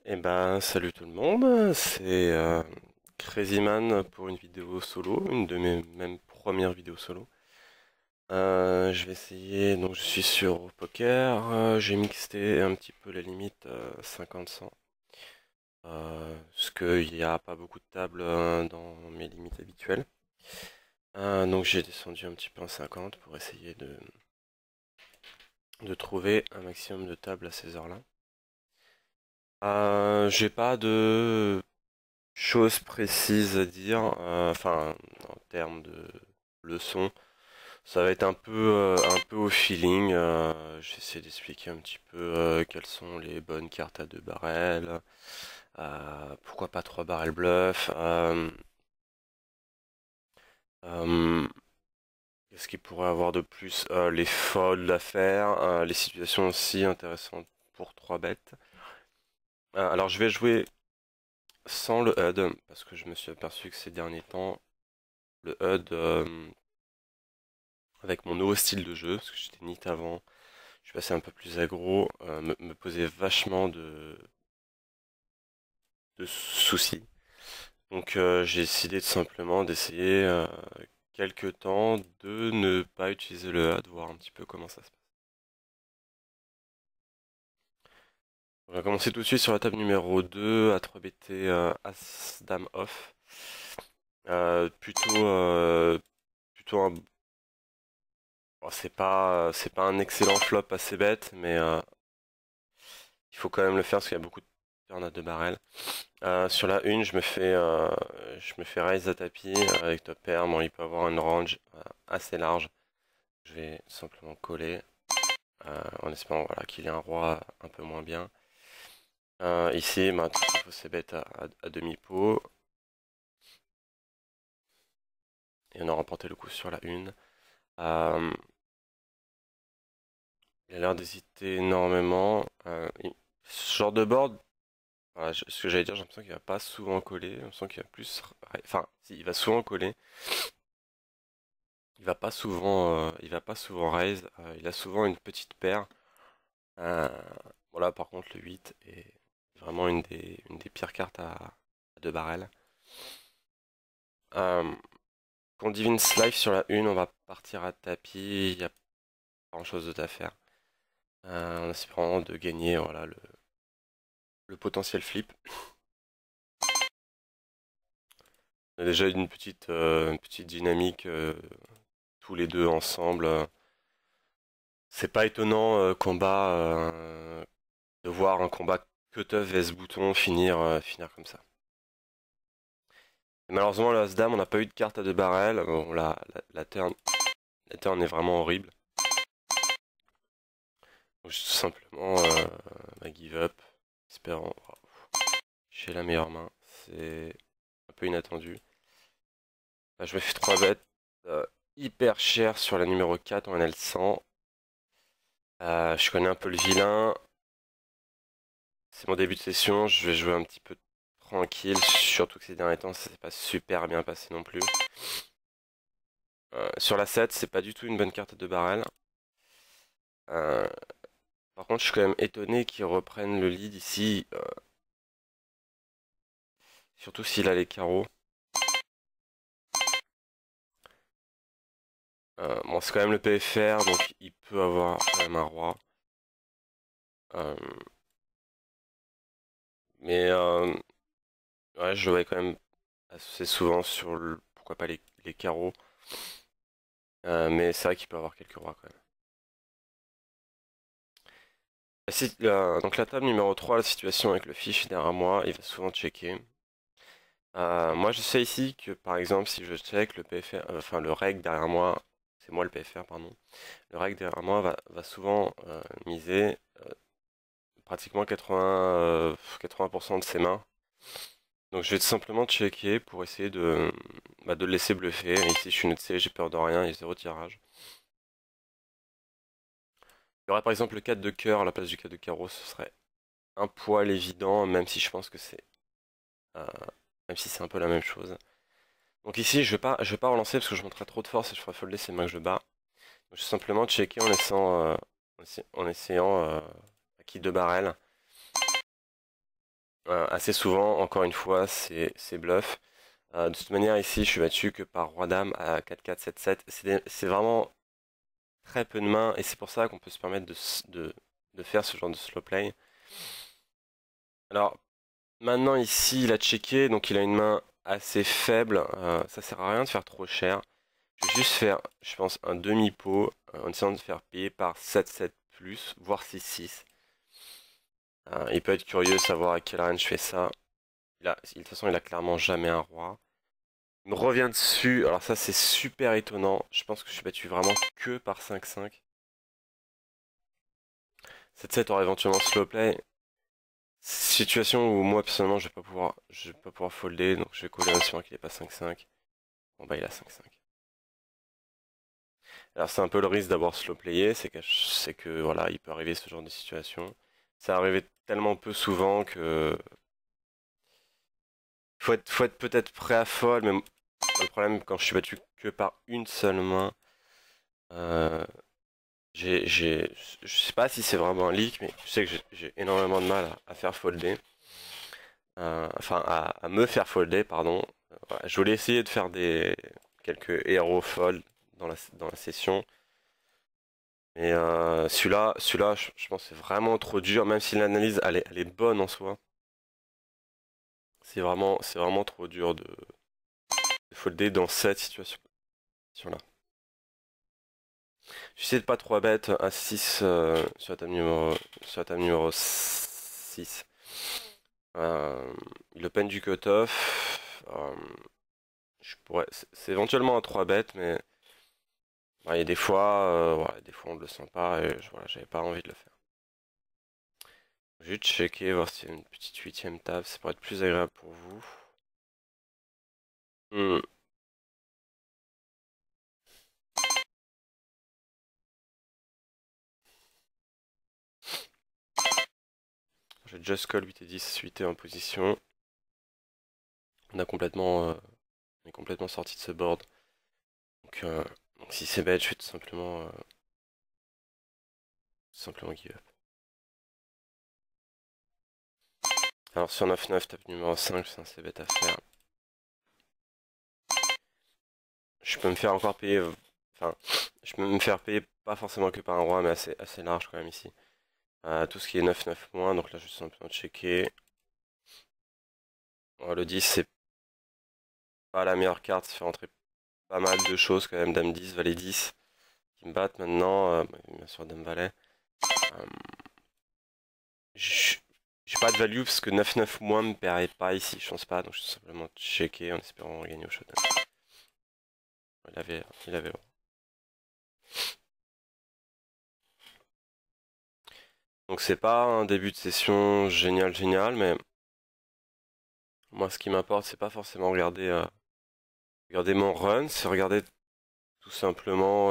Eh ben, salut tout le monde, c'est Crazyman pour une vidéo solo, une de mes même premières vidéos solo. Je vais essayer, donc je suis sur Poker, j'ai mixé un petit peu les limites 50-100, parce qu'il n'y a pas beaucoup de tables dans mes limites habituelles. Donc j'ai descendu un petit peu en 50 pour essayer de trouver un maximum de tables à ces heures-là. J'ai pas de chose précise à dire, enfin en termes de leçon, ça va être un peu au feeling. J'essaie d'expliquer un petit peu quelles sont les bonnes cartes à 2 barrels, pourquoi pas 3 barrels bluff, euh, qu'est-ce qu'il pourrait avoir de plus, les folds à faire, les situations aussi intéressantes pour 3 bêtes. Alors je vais jouer sans le HUD parce que je me suis aperçu que ces derniers temps le HUD avec mon nouveau style de jeu, parce que j'étais NIT avant, je suis passé un peu plus aggro, me posait vachement de soucis. Donc j'ai décidé tout simplement d'essayer quelques temps de ne pas utiliser le HUD, voir un petit peu comment ça se passe. On va commencer tout de suite sur la table numéro 2 à 3BT As Dame Off. Plutôt plutôt un bon, c'est pas un excellent flop assez bête, mais il faut quand même le faire parce qu'il y a beaucoup de turns à 2 barrels. Sur la une, je me fais raise à tapis avec top pair. Bon, il peut avoir une range assez large. Je vais simplement coller en espérant voilà, qu'il ait un roi un peu moins bien. Ici, bah, tout il faut ses bêtes à demi-pot. Et on a remporté le coup sur la une. Euh, il a l'air d'hésiter énormément. Ce genre de board, voilà, ce que j'allais dire, j'ai l'impression qu'il va pas souvent coller. J'ai l'impression qu'il va plus. Enfin, si, il va souvent coller. Il va pas souvent raise. Il a souvent une petite paire. Euh, voilà, par contre, le 8 est vraiment une des pires cartes à 2 barrels. Euh, Quand Divine Life sur la une, on va partir à tapis. Il n'y a pas grand chose d'autre à faire. En espérant de gagner voilà, le potentiel flip. On a déjà une petite dynamique tous les deux ensemble. C'est pas étonnant de voir un combat cutoff vs bouton finir comme ça. Et malheureusement, le As-Dame, on n'a pas eu de carte à 2 barrels. Bon, la turn est vraiment horrible. Donc, tout simplement, give up, espérant. J'ai la meilleure main. C'est un peu inattendu. Là, je me fais 3 bêtes hyper cher sur la numéro 4 en NL100. Je connais un peu le vilain. C'est mon début de session. Je vais jouer un petit peu tranquille. Surtout que ces derniers temps, ça s'est pas super bien passé non plus. Sur la 7, c'est pas du tout une bonne carte à 2 barrels. Euh, Par contre, je suis quand même étonné qu'ils reprennent le lead ici. Surtout s'il a les carreaux. Bon, c'est quand même le PFR, donc il peut avoir quand même un roi. Euh, mais ouais, je le vois quand même assez souvent sur pourquoi pas les carreaux. Mais c'est vrai qu'il peut avoir quelques rois quand même. Donc la table numéro 3, la situation avec le fiche derrière moi, il va souvent checker. Moi je sais ici que par exemple si je check le PFR, enfin le reg derrière moi, c'est moi le PFR pardon, le reg derrière moi va souvent miser pratiquement 80% de ses mains. Donc je vais tout simplement checker pour essayer de le laisser bluffer. Et ici je suis noté, j'ai peur de rien, il y a 0 tirage. Il y aurait par exemple le 4 de cœur à la place du 4 de carreau, ce serait un poil évident, même si je pense que euh, même si c'est un peu la même chose. Donc ici je vais pas relancer parce que je montrerai trop de force et je ferai folder ces mains que je bats. Donc je vais simplement checker en essayant à qui 2 barrels. assez souvent, encore une fois, c'est bluff. De toute manière, ici, je suis battu que par Roi-Dame à 4-4, 7-7. C'est vraiment très peu de mains, et c'est pour ça qu'on peut se permettre de faire ce genre de slow play. Alors, maintenant, ici, il a checké, donc il a une main assez faible. Ça sert à rien de faire trop cher. Je vais juste faire, je pense, un demi-pot, en essayant de faire payer par 7-7 plus, voire 6-6. Il peut être curieux de savoir à quelle reine je fais ça. De toute façon, il a clairement jamais un roi. Il me revient dessus. Alors ça, c'est super étonnant. Je pense que je suis battu vraiment que par 5-5. 7-7 aurait éventuellement slow play. Situation où moi, personnellement, je vais pas pouvoir folder. Donc je vais coller en espérant qu'il ait pas 5-5. Bon bah, il a 5-5. Alors c'est un peu le risque d'avoir slow playé. C'est que voilà, il peut arriver ce genre de situation. Ça arrive tellement peu souvent que faut être peut-être prêt à fold, mais le problème quand je suis battu que par une seule main, euh, je sais pas si c'est vraiment un leak, mais je sais que j'ai énormément de mal à faire folder, enfin à me faire folder, pardon. Voilà, je voulais essayer de faire quelques héros fold dans la session, mais celui-là, je pense que c'est vraiment trop dur, même si l'analyse elle est bonne en soi. C'est vraiment trop dur de folder dans cette situation-là. J'essaie de pas trop bête à 6 sur la table numéro 6. Il open du cutoff. C'est éventuellement un 3 bêtes, mais il y a des fois on le sent pas et voilà, j'avais pas envie de le faire. Juste checker, voir s'il y a une petite huitième table, ça pourrait être plus agréable pour vous. Hmm. J'ai just call 8 et 10, 8 est en position. On est complètement sorti de ce board. Donc si c'est bête, je vais tout simplement give up. Alors sur 9-9, tape numéro 5, c'est bête à faire. Je peux me faire encore payer, enfin, je peux me faire payer pas forcément que par un roi, mais assez large quand même ici. Tout ce qui est 9-9 moins, donc là je vais simplement checker. Le 10 c'est pas la meilleure carte, ça fait rentrer pas mal de choses quand même, Dame 10, Valet 10, qui me battent maintenant, bien sûr Dame Valet. Euh, j- j'ai pas de value parce que 9-9 moins me paierait pas ici, je pense pas, donc je vais simplement checker en espérant gagner au showdown. Il avait le roi. Donc c'est pas un début de session génial génial, mais moi ce qui m'importe c'est pas forcément regarder mon run, c'est regarder tout simplement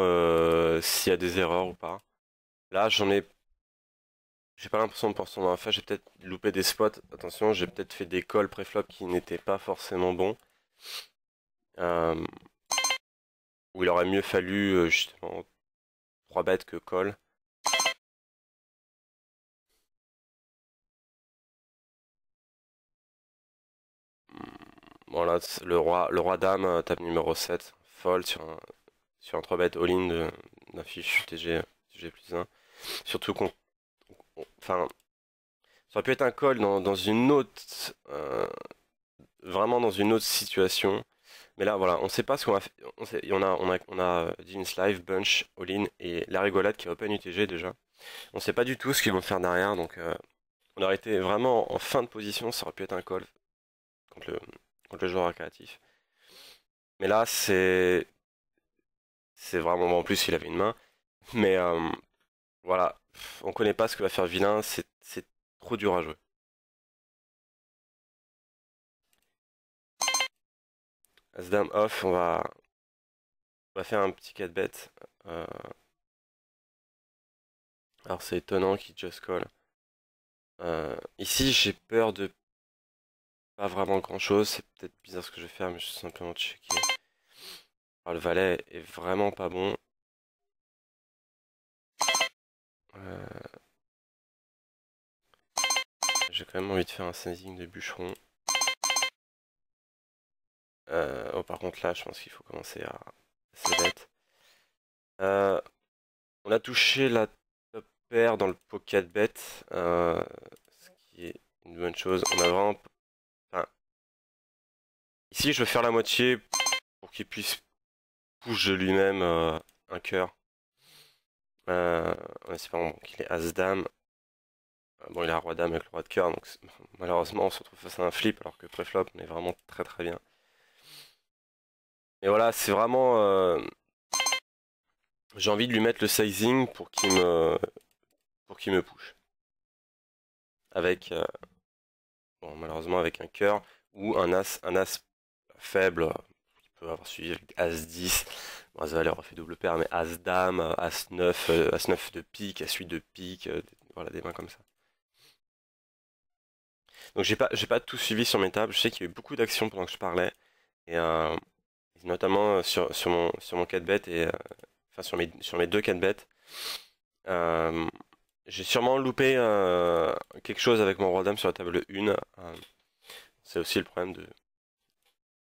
s'il y a des erreurs ou pas. Là j'ai pas l'impression de penser en faire, j'ai peut-être loupé des spots, attention, j'ai peut-être fait des calls pré-flop qui n'étaient pas forcément bons. Euh, Où il aurait mieux fallu justement 3 bêtes que call. Bon là, le roi dame, table numéro 7, fold sur un 3 bêtes all-in d'un fiche TG plus 1. Surtout enfin, ça aurait pu être un call dans une autre, vraiment dans une autre situation. Mais là, voilà, on sait pas ce qu'on va faire. On a Dean's Live, Bunch, All-in et la rigolade qui est Open UTG déjà. On sait pas du tout ce qu'ils vont faire derrière, donc on aurait été vraiment en fin de position, ça aurait pu être un call contre le joueur récréatif. Mais là, c'est vraiment bon. En plus, il avait une main. Mais voilà, on connaît pas ce que va faire Vilain, c'est trop dur à jouer. As-Dame off, on va faire un petit 4 bet. Euh, alors c'est étonnant qu'il just call. Ici, j'ai peur de pas vraiment grand-chose. C'est peut-être bizarre ce que je vais faire, mais je vais simplement checker. Alors, le valet est vraiment pas bon. j'ai quand même envie de faire un sizing de bûcheron. Oh, par contre là, je pense qu'il faut commencer à assez bête. On a touché la top pair dans le pocket bet, ce qui est une bonne chose. On a vraiment... Enfin, ici, je veux faire la moitié pour qu'il puisse push de lui-même un cœur. En espérant qu'il est As-Dame. Bon, il a Roi-Dame avec le Roi de cœur, donc malheureusement, on se retrouve face à un flip, alors que pré-flop, on est vraiment très très bien. Et voilà, c'est vraiment... j'ai envie de lui mettre le sizing pour qu'il me push. Avec... bon, malheureusement, avec un cœur ou un as faible. Il peut avoir suivi avec As-10. Bon, As-Valet aurait fait double paire, mais As-Dame, As-9, As-9 de pique, As-8 de pique, voilà, des mains comme ça. Donc j'ai pas tout suivi sur mes tables, je sais qu'il y a eu beaucoup d'actions pendant que je parlais, et notamment sur mon 4 bet, et enfin sur mes deux 4 bet. J'ai sûrement loupé quelque chose avec mon Roi-Dame sur la table 1. C'est aussi le problème de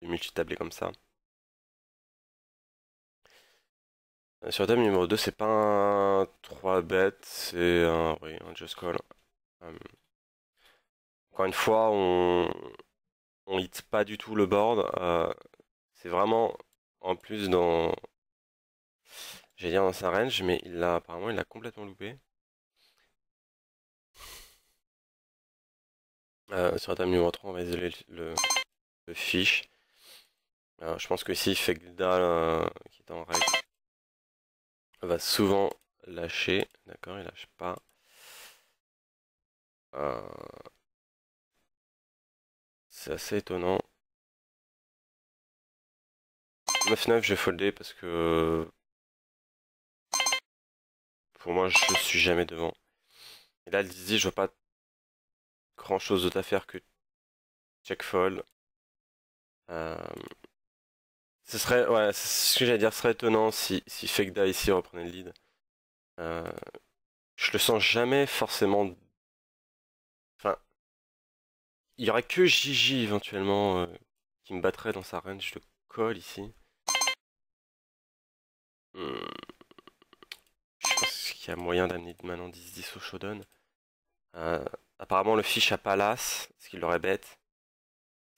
multitabler comme ça. Sur la table numéro 2, c'est pas un 3 bet, c'est oui, un just call. Encore une fois, on hit pas du tout le board. C'est vraiment en plus dans, j'allais dire dans sa range, mais apparemment il l'a complètement loupé. Sur la table numéro 3, on va isoler le fiche. Je pense que si Fekda, qui est en règle, va souvent lâcher. D'accord, il lâche pas. C'est assez étonnant. 9-9, je vais folder parce que pour moi, je suis jamais devant. Et là, le 10, je vois pas grand chose d'autre à faire que check fold. Ce serait, ouais, c'est ce que j'allais dire, ce serait étonnant si Fekda ici reprenait le lead. Je le sens jamais forcément. Enfin, il y aurait que Gigi éventuellement qui me battrait dans sa range de call ici. Hmm, je pense qu'il y a moyen d'amener maintenant 10-10 au showdown. Apparemment, le fiche à Palace, ce qu'il l'aurait bête.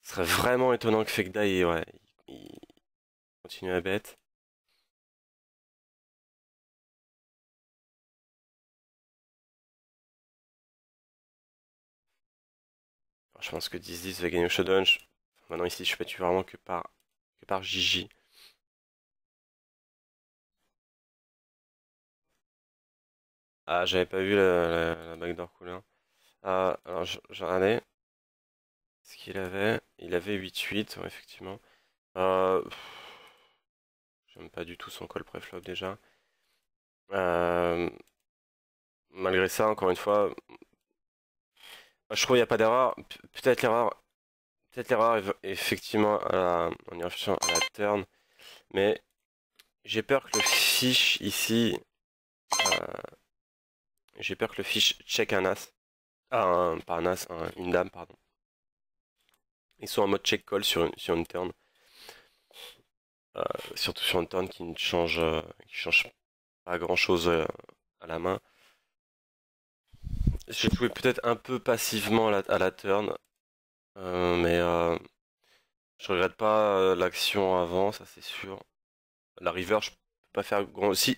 Ce serait vraiment étonnant que Fekda il continue à bet. Alors, je pense que 10-10 va gagner au showdown. Maintenant ici, je suis battu vraiment que par Gigi. Ah, j'avais pas vu la backdoor couleur. Alors, j'ai regardé ce qu'il avait. Il avait 8-8, ouais, effectivement. J'aime pas du tout son call préflop déjà. Euh, Malgré ça, encore une fois, je trouve qu'il n'y a pas d'erreur. Peut-être l'erreur effectivement en y réfléchissant à la turn, mais j'ai peur que le fiche ici, euh, j'ai peur que le fiche check un as, pas un as, une dame pardon. Ils sont en mode check call sur une turn, surtout sur une turn qui change pas grand chose à la main. J'ai joué peut-être un peu passivement à la turn, mais je regrette pas l'action avant, ça c'est sûr. La river, je peux pas faire grand. Si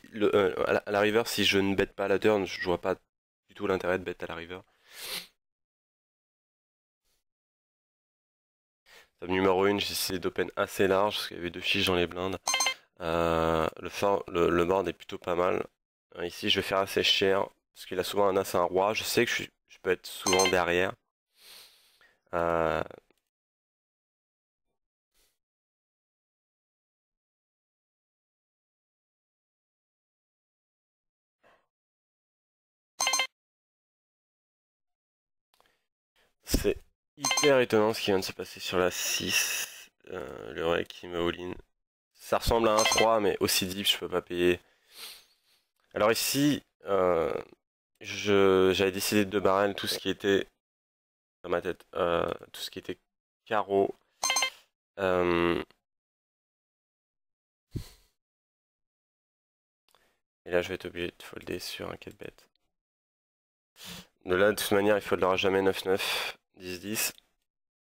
à la river, si je ne bête pas à la turn, je vois pas du tout l'intérêt de bet à la river. Table numéro 1, j'ai essayé d'open assez large parce qu'il y avait deux fiches dans les blindes. Le board est plutôt pas mal. Ici, je vais faire assez cher parce qu'il a souvent un as et un roi. Je sais que je peux être souvent derrière. Euh, c'est hyper étonnant ce qui vient de se passer sur la 6. Le rey qui me all-in. Ça ressemble à un 3, mais aussi deep, je peux pas payer. Alors ici, j'avais décidé de barrel tout ce qui était dans ma tête. Tout ce qui était carreau. Euh, et là, je vais être obligé de folder sur un 4-bet. De là, de toute manière, il foldera jamais 9-9, 10-10.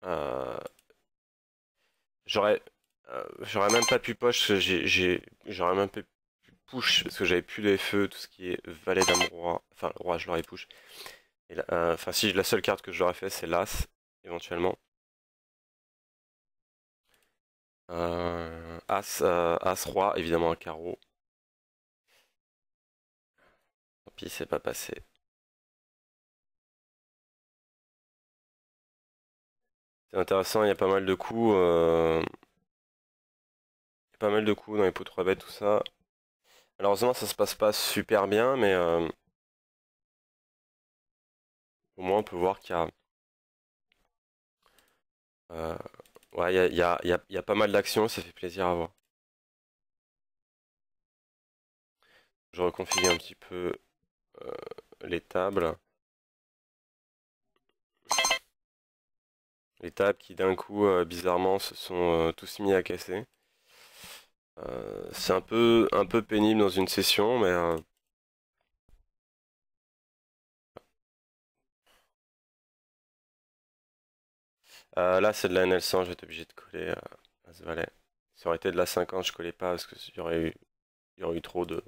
Euh, j'aurais j'aurais même pas pu poche, j'aurais même pas pu push parce que j'avais plus les feux, tout ce qui est valet dame roi. Enfin, le roi, je l'aurais push. Et là, enfin, si la seule carte que je l'aurais fait, c'est l'as, éventuellement. As, roi, évidemment un carreau. Tant pis, c'est pas passé. C'est intéressant, il y a pas mal de coups. Il y a pas mal de coups dans les pots 3 bêtes, tout ça. Malheureusement, ça se passe pas super bien, mais au moins on peut voir qu'il y a. euh, ouais, il y a pas mal d'actions, ça fait plaisir à voir. Je reconfigure un petit peu euh, les tables. Les tables qui d'un coup, bizarrement, se sont tous mis à casser. C'est un peu pénible dans une session, mais là c'est de la NL100, je vais être obligé de coller à ce valet. Ça aurait été de la 50, je collais pas parce que il y aurait eu trop de,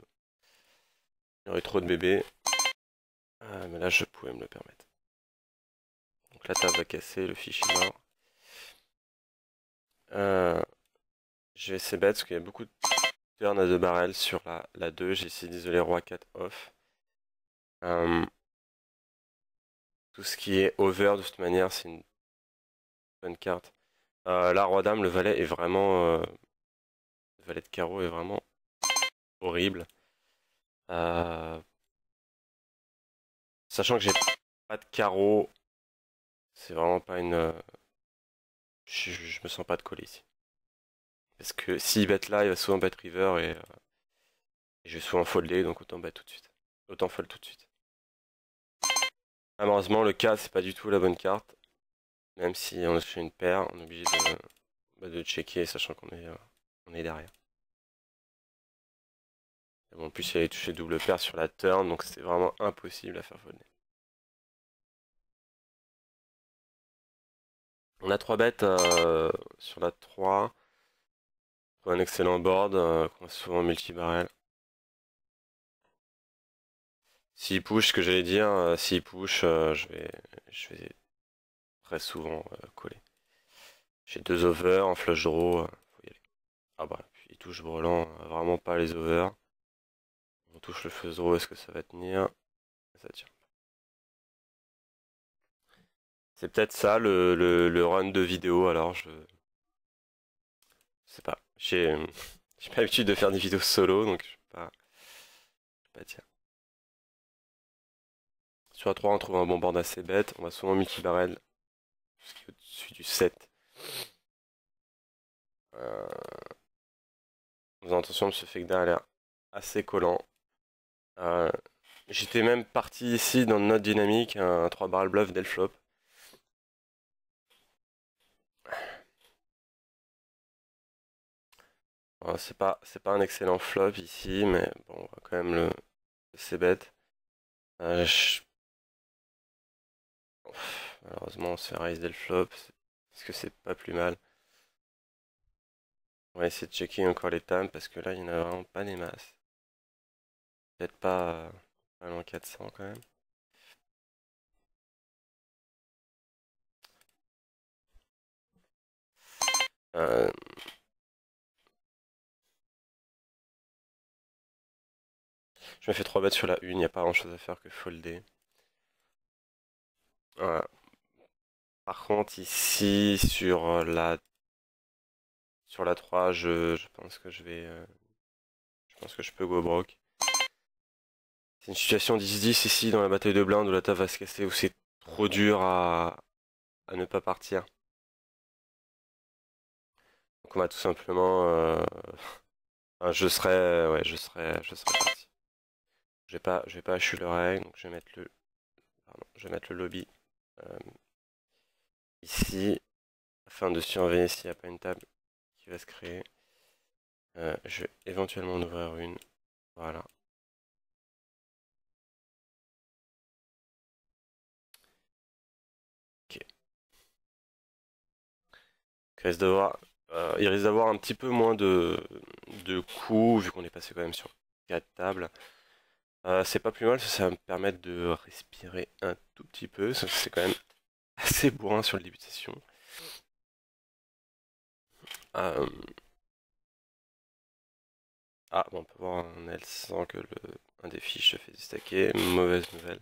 il y aurait eu trop de bébés. Mais là je pouvais me le permettre. Donc la table va casser, le fichier est mort. Euh, je vais essayer bête parce qu'il y a beaucoup de turns à 2 barrels sur la 2. J'ai essayé d'isoler roi 4 off. Euh, tout ce qui est over de toute manière, c'est une bonne carte. Là, roi dame, le valet est vraiment. Le valet de carreau est vraiment horrible. Euh, sachant que j'ai pas de carreau, c'est vraiment pas une. Je me sens pas de coller ici. Parce que s'il bet là, il va souvent bet river et je vais souvent folder, donc autant bet tout de suite. Autant fold tout de suite. Malheureusement, le 4, c'est pas du tout la bonne carte. Même si on a fait une paire, on est obligé de checker, sachant on est derrière. Et bon, en plus, il avait touché double paire sur la turn, donc c'était vraiment impossible à faire folder. On a 3 bêtes sur la 3. Pour un excellent board, qu'on a souvent multi-barrel. S'il push, ce que j'allais dire, s'il push, je vais très souvent coller. J'ai 2 over en flush draw, faut y aller. Ah bah, puis il touche brelan, vraiment pas les over. On touche le flush draw, est-ce que ça va tenir? Ça tient. C'est peut-être ça le run de vidéo, alors je sais pas. J'ai pas l'habitude de faire des vidéos solo, donc je peux pas dire. Sur la 3, on trouve un bon board assez bête. On va souvent multi-barrel, ce qui est au-dessus du 7. Euh, En faisant attention, M. Fegda a l'air assez collant. Euh, J'étais même parti ici dans notre dynamique, un 3 barrel bluff dès le flop. C'est pas un excellent flop ici, mais bon, on va quand même le c'est bête. Malheureusement, on se fait raise dès le flop. Est-ce que c'est pas plus mal? On va essayer de checker encore les tables parce que là, il n'y en a vraiment pas des masses. Peut-être pas loin 400 quand même. Euh, je me fais 3 bêtes sur la 1, il n'y a pas grand chose à faire que folder. Voilà. Par contre, ici, sur la 3, je pense que je pense que je peux go broke. C'est une situation 10-10 ici dans la bataille de blindes où la table va se casser, où c'est trop dur à ne pas partir. Donc on va tout simplement... enfin, je serais parti. Je vais pas hacher le règle, donc je vais mettre le, pardon, je vais mettre le lobby. Euh, ici, afin de surveiller s'il n'y a pas une table qui va se créer. Je vais éventuellement en ouvrir une. Voilà. Ok. Il risque d'avoir un petit peu moins de coups, vu qu'on est passé quand même sur 4 tables. C'est pas plus mal, ça va me permettre de respirer un tout petit peu. C'est quand même assez bourrin sur le début de session. Euh, Ah, bon, on peut voir un L sans que un des fiches se fait déstacker. Mauvaise nouvelle.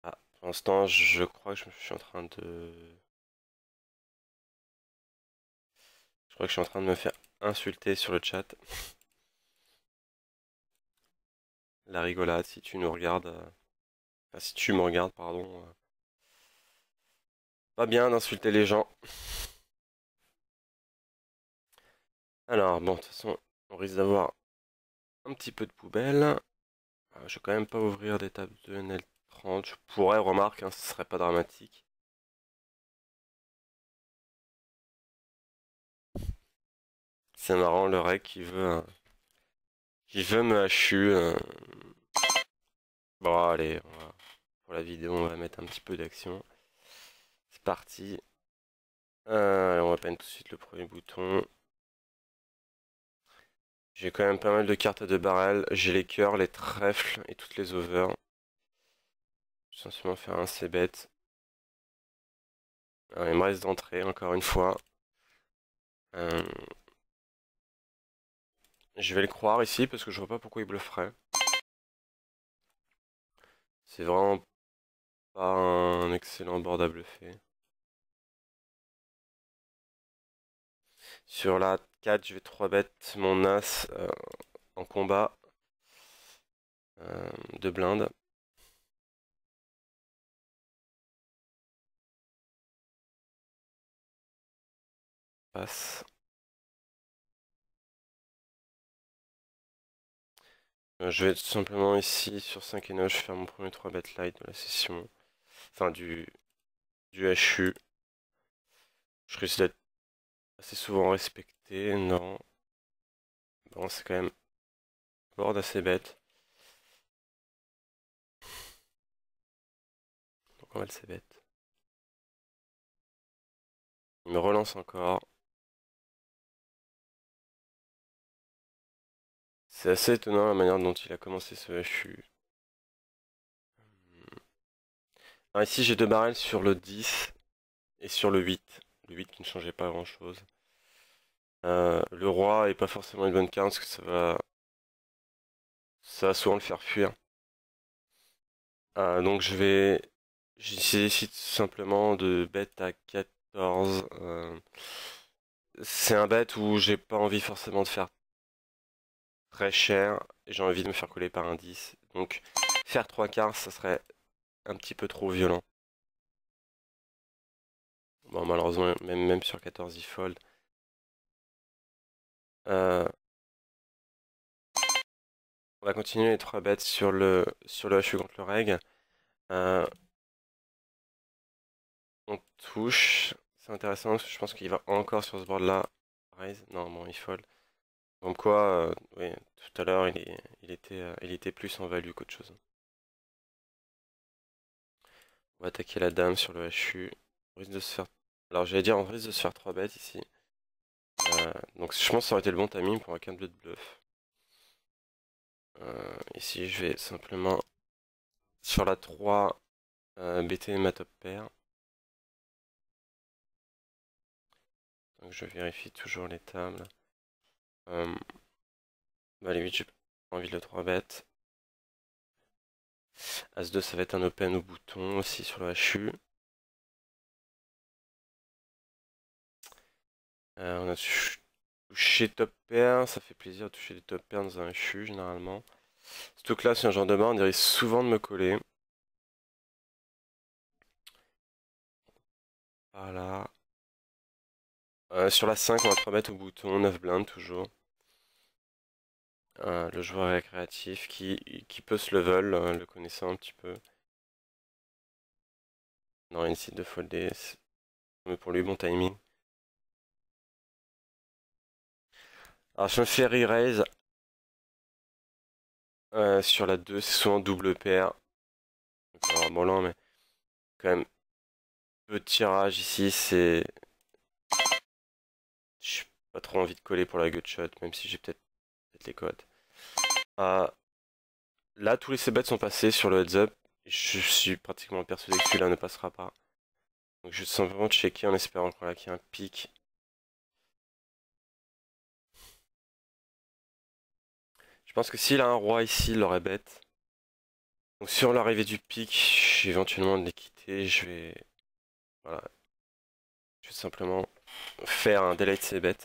Ah, pour l'instant, je crois que je suis en train de... Je crois que je suis en train de me faire insulter sur le chat. La rigolade, si tu nous regardes... Enfin, si tu me regardes, pardon. Pas bien d'insulter les gens. Alors, bon, de toute façon, on risque d'avoir un petit peu de poubelle. Je vais quand même pas ouvrir des tables de NL30. Je pourrais, remarque, hein, ce serait pas dramatique. C'est marrant, le rec qui veut me HU. Bon, allez, pour la vidéo, on va mettre un petit peu d'action. C'est parti. On va peindre tout de suite le premier bouton. J'ai quand même pas mal de cartes de barrel. J'ai les cœurs, les trèfles et toutes les overs. Je vais simplement faire un c-bet. Alors, il me reste d'entrée, encore une fois. Euh, je vais le croire ici parce que je vois pas pourquoi il blufferait. C'est vraiment pas un excellent board à bluffer. Sur la 4, je vais 3 bet mon as en combat de blinde. Passe. Je vais tout simplement ici sur 5 et 9, je vais faire mon premier 3 bet light de la session. Enfin du HU. Je risque d'être assez souvent respecté, non. Bon, c'est quand même board assez bête. Donc on va le c-bet. Il me relance encore. C'est assez étonnant la manière dont il a commencé ce HU. Alors ici j'ai deux barrels sur le 10 et sur le 8. Le 8 qui ne changeait pas grand chose. Le roi est pas forcément une bonne carte parce que ça va souvent le faire fuir. Donc je décide tout simplement de bet à 14. C'est un bet où j'ai pas envie forcément de faire très cher et j'ai envie de me faire coller par un 10. Donc faire 3 quarts, ça serait un petit peu trop violent. Bon, malheureusement, même sur 14, il fold. Euh, on va continuer les 3 bêtes sur le HU contre le reg. Euh, on touche. C'est intéressant parce que je pense qu'il va encore sur ce board là. Raise. Non, bon, il fold. Comme quoi, oui, tout à l'heure, il était plus en value qu'autre chose. On va attaquer la dame sur le HU. On risque de se faire... Alors, j'allais dire, on risque de se faire 3 bêtes ici. Donc, je pense que ça aurait été le bon timing pour un 15 bleu de bluff. Ici, je vais simplement, sur la 3, BT ma top pair. Donc, je vérifie toujours les tables. Bah, les 8, j'ai pas envie de le 3 bêtes. As-2, ça va être un open au bouton aussi sur le HU. On a touché top pair, ça fait plaisir de toucher des top pairs dans un HU généralement. Surtout que là, c'est un genre de main, on dirait souvent de me coller. Voilà. Sur la 5, on va 3 bêtes au bouton, 9 blindes toujours. Le joueur récréatif qui peut se level, le connaissant un petit peu. Non, il décide de folder. Mais pour lui, bon timing. Alors je me fais re-raise sur la 2, c'est souvent double paire. Donc ça va vraiment lent, mais quand même peu de tirage ici, c'est. J'ai pas trop envie de coller pour la gutshot, même si j'ai peut-être les codes. Euh, Là, tous les c-bets sont passés sur le heads up. Je suis pratiquement persuadé que celui-là ne passera pas. Donc je vais simplement checker en espérant qu'il y ait un pic. Je pense que s'il a un roi ici, il l'aurait bête. Donc sur l'arrivée du pic, je vais éventuellement de les quitter. Voilà. Je vais simplement faire un delay de c-bet.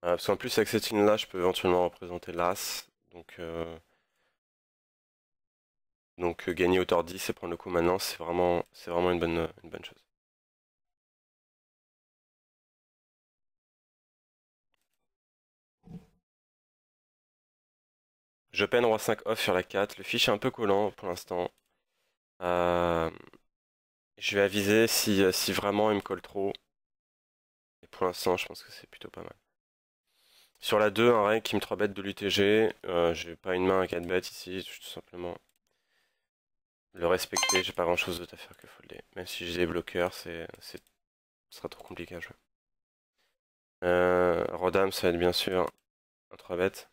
Parce qu'en plus avec cette ligne là, je peux éventuellement représenter l'as. Donc gagner hauteur 10 et prendre le coup maintenant, c'est vraiment une bonne chose. Je peine roi 5 off sur la 4. Le fiche est un peu collant pour l'instant. Euh, je vais aviser si vraiment il me colle trop. Et pour l'instant, je pense que c'est plutôt pas mal. Sur la 2, un reg qui me 3 bêtes de l'UTG. J'ai pas une main à 4 bêtes ici, je vais tout simplement le respecter. J'ai pas grand chose d'autre à faire que folder. Même si j'ai des bloqueurs, ce sera trop compliqué à jouer. Rodam, ça va être bien sûr un 3 bêtes.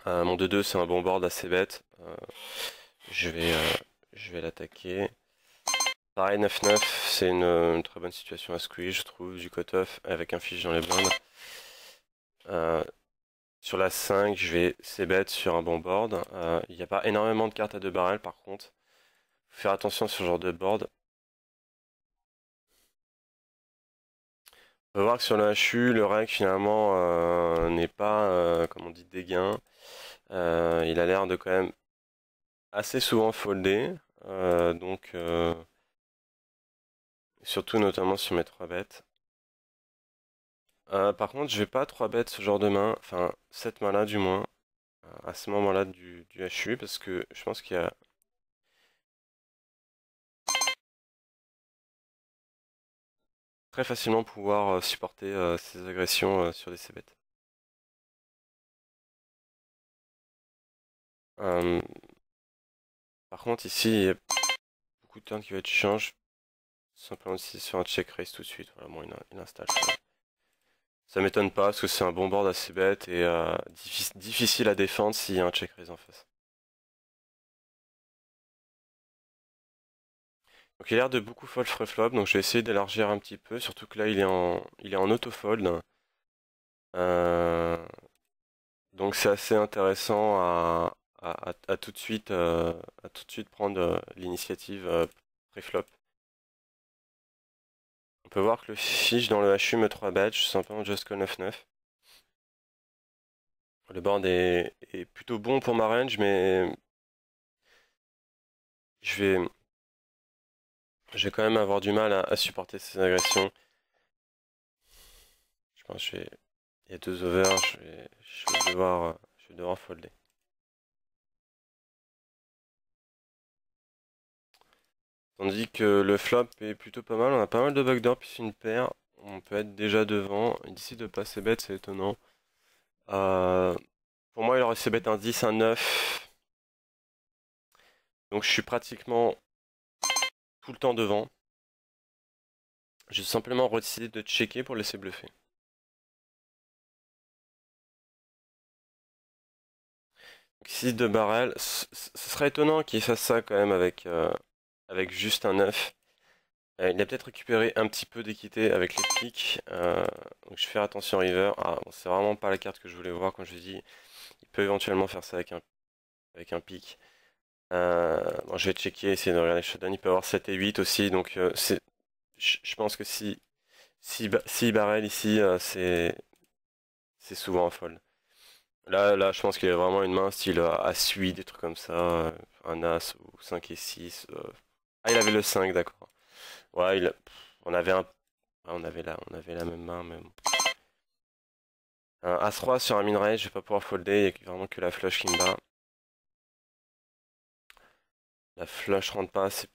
Mon 2-2, c'est un bon board assez bête. Je vais l'attaquer. Pareil, 9-9, c'est une très bonne situation à squeeze, je trouve, du cut-off avec un fiche dans les blindes. Sur la 5, je vais c-bet sur un bon board. Il n'y a pas énormément de cartes à 2 barrels par contre. Faut faire attention sur ce genre de board. On peut voir que sur le HU, le reg finalement n'est pas, comme on dit, dégain. Il a l'air de quand même assez souvent folder. Surtout notamment sur mes 3 bêtes. Par contre, je vais pas 3 bêtes ce genre de main, enfin cette main là du moins, à ce moment-là du HU, parce que je pense qu'il y a très facilement pouvoir supporter ces agressions sur des c-bêtes. Euh, Par contre ici, il y a beaucoup de turns qui va être change, simplement aussi sur un check raise tout de suite, voilà, bon il installe. Ça m'étonne pas, parce que c'est un bon board assez bête et difficile à défendre s'il y a un check raise en face. Donc il a l'air de beaucoup fold flop, donc je vais essayer d'élargir un petit peu, surtout que là il est en auto-fold. Euh, donc c'est assez intéressant à tout de suite prendre l'initiative pré-flop. On peut voir que le fiche dans le HU me 3 bet, je suis simplement just call 9-9. Le board est plutôt bon pour ma range, mais je vais, je vais quand même avoir du mal à supporter ces agressions. Je pense qu'il y a 2 over, je vais devoir folder. Tandis que le flop est plutôt pas mal, on a pas mal de backdoor puis c'est une paire, on peut être déjà devant, et d'ici de passer bête c'est étonnant. Euh, pour moi il aurait ses bêtes un 10, un 9, donc je suis pratiquement tout le temps devant. J'ai simplement décidé de checker pour laisser bluffer. Donc, 6 de barrel, ce serait étonnant qu'il fasse ça quand même avec juste un 9. Il a peut-être récupéré un petit peu d'équité avec les pics. Donc je fais attention river. Ah, bon, c'est vraiment pas la carte que je voulais voir quand je dis. Il peut éventuellement faire ça avec un pic. Bon, je vais checker, essayer de regarder le showdown. Il peut avoir 7 et 8 aussi. Donc je pense que si barrel ici, c'est souvent un fold. Là, je pense qu'il y a vraiment une main style As-8, des trucs comme ça. Un As ou 5 et 6. Ah, il avait le 5, d'accord. Ouais, on avait on avait la même main, mais bon. Un As-3 sur un min-raise, je vais pas pouvoir folder, il y a vraiment que la flush qui me bat. La flush rentre pas, c'est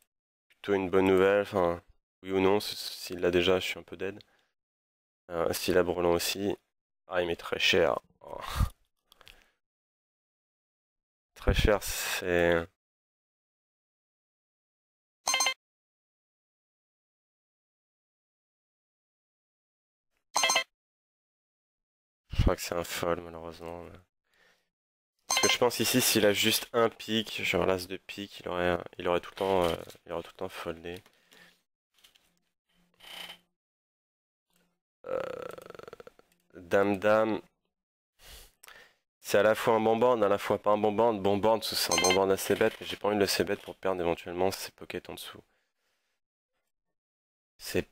plutôt une bonne nouvelle. Enfin, oui ou non, s'il l'a déjà, je suis un peu dead. S'il a brelan aussi. Ah, il met très cher. Oh, très cher, c'est... Je crois que c'est un fold, malheureusement. Parce que je pense ici, s'il a juste un pic, genre l'as de pique, il aurait tout le temps, il aurait tout le temps foldé. Dame dame, c'est à la fois un bon board, à la fois pas un bon board. Bon board, parce que c'est un bon board assez bête, mais j'ai pas envie de le c-bet pour perdre éventuellement ses pockets en dessous. C'est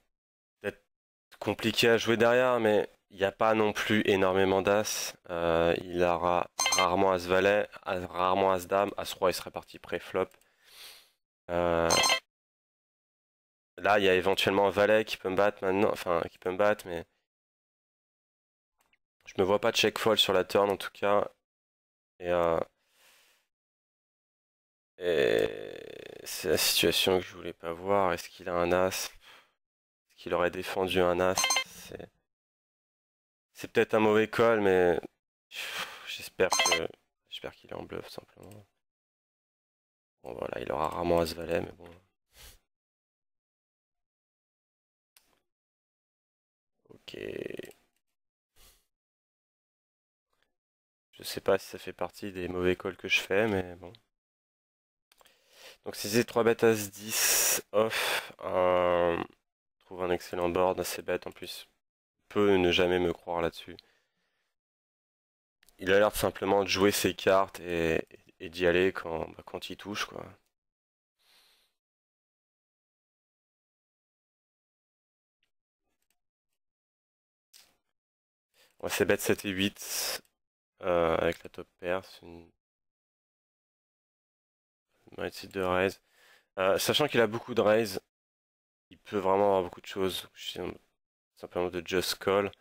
peut-être compliqué à jouer derrière, mais il n'y a pas non plus énormément d'as. Il aura rarement as-valet, rarement as-dame, as-roi il serait parti pré-flop. Euh, Là, il y a éventuellement un valet qui peut me battre maintenant, enfin qui peut me battre, mais je me vois pas check fold sur la turn en tout cas. Et, euh, et c'est la situation que je voulais pas voir. Est-ce qu'il a un as? Est-ce qu'il aurait défendu un as? C'est c'est peut-être un mauvais call, mais j'espère que j'espère qu'il est en bluff simplement. Bon voilà, il aura rarement as valet, mais bon. Ok. Je sais pas si ça fait partie des mauvais calls que je fais, mais bon. Donc si c'est 3 bêtes as 10 off, trouve un excellent board, assez bête en plus. Peut ne jamais me croire là-dessus. Il a l'air de simplement de jouer ses cartes et d'y aller quand il touche, quoi. Ouais, c'est bête 7 et 8 avec la top pair, c'est une mighty de raise. Sachant qu'il a beaucoup de raise, il peut vraiment avoir beaucoup de choses. Simplement de just call.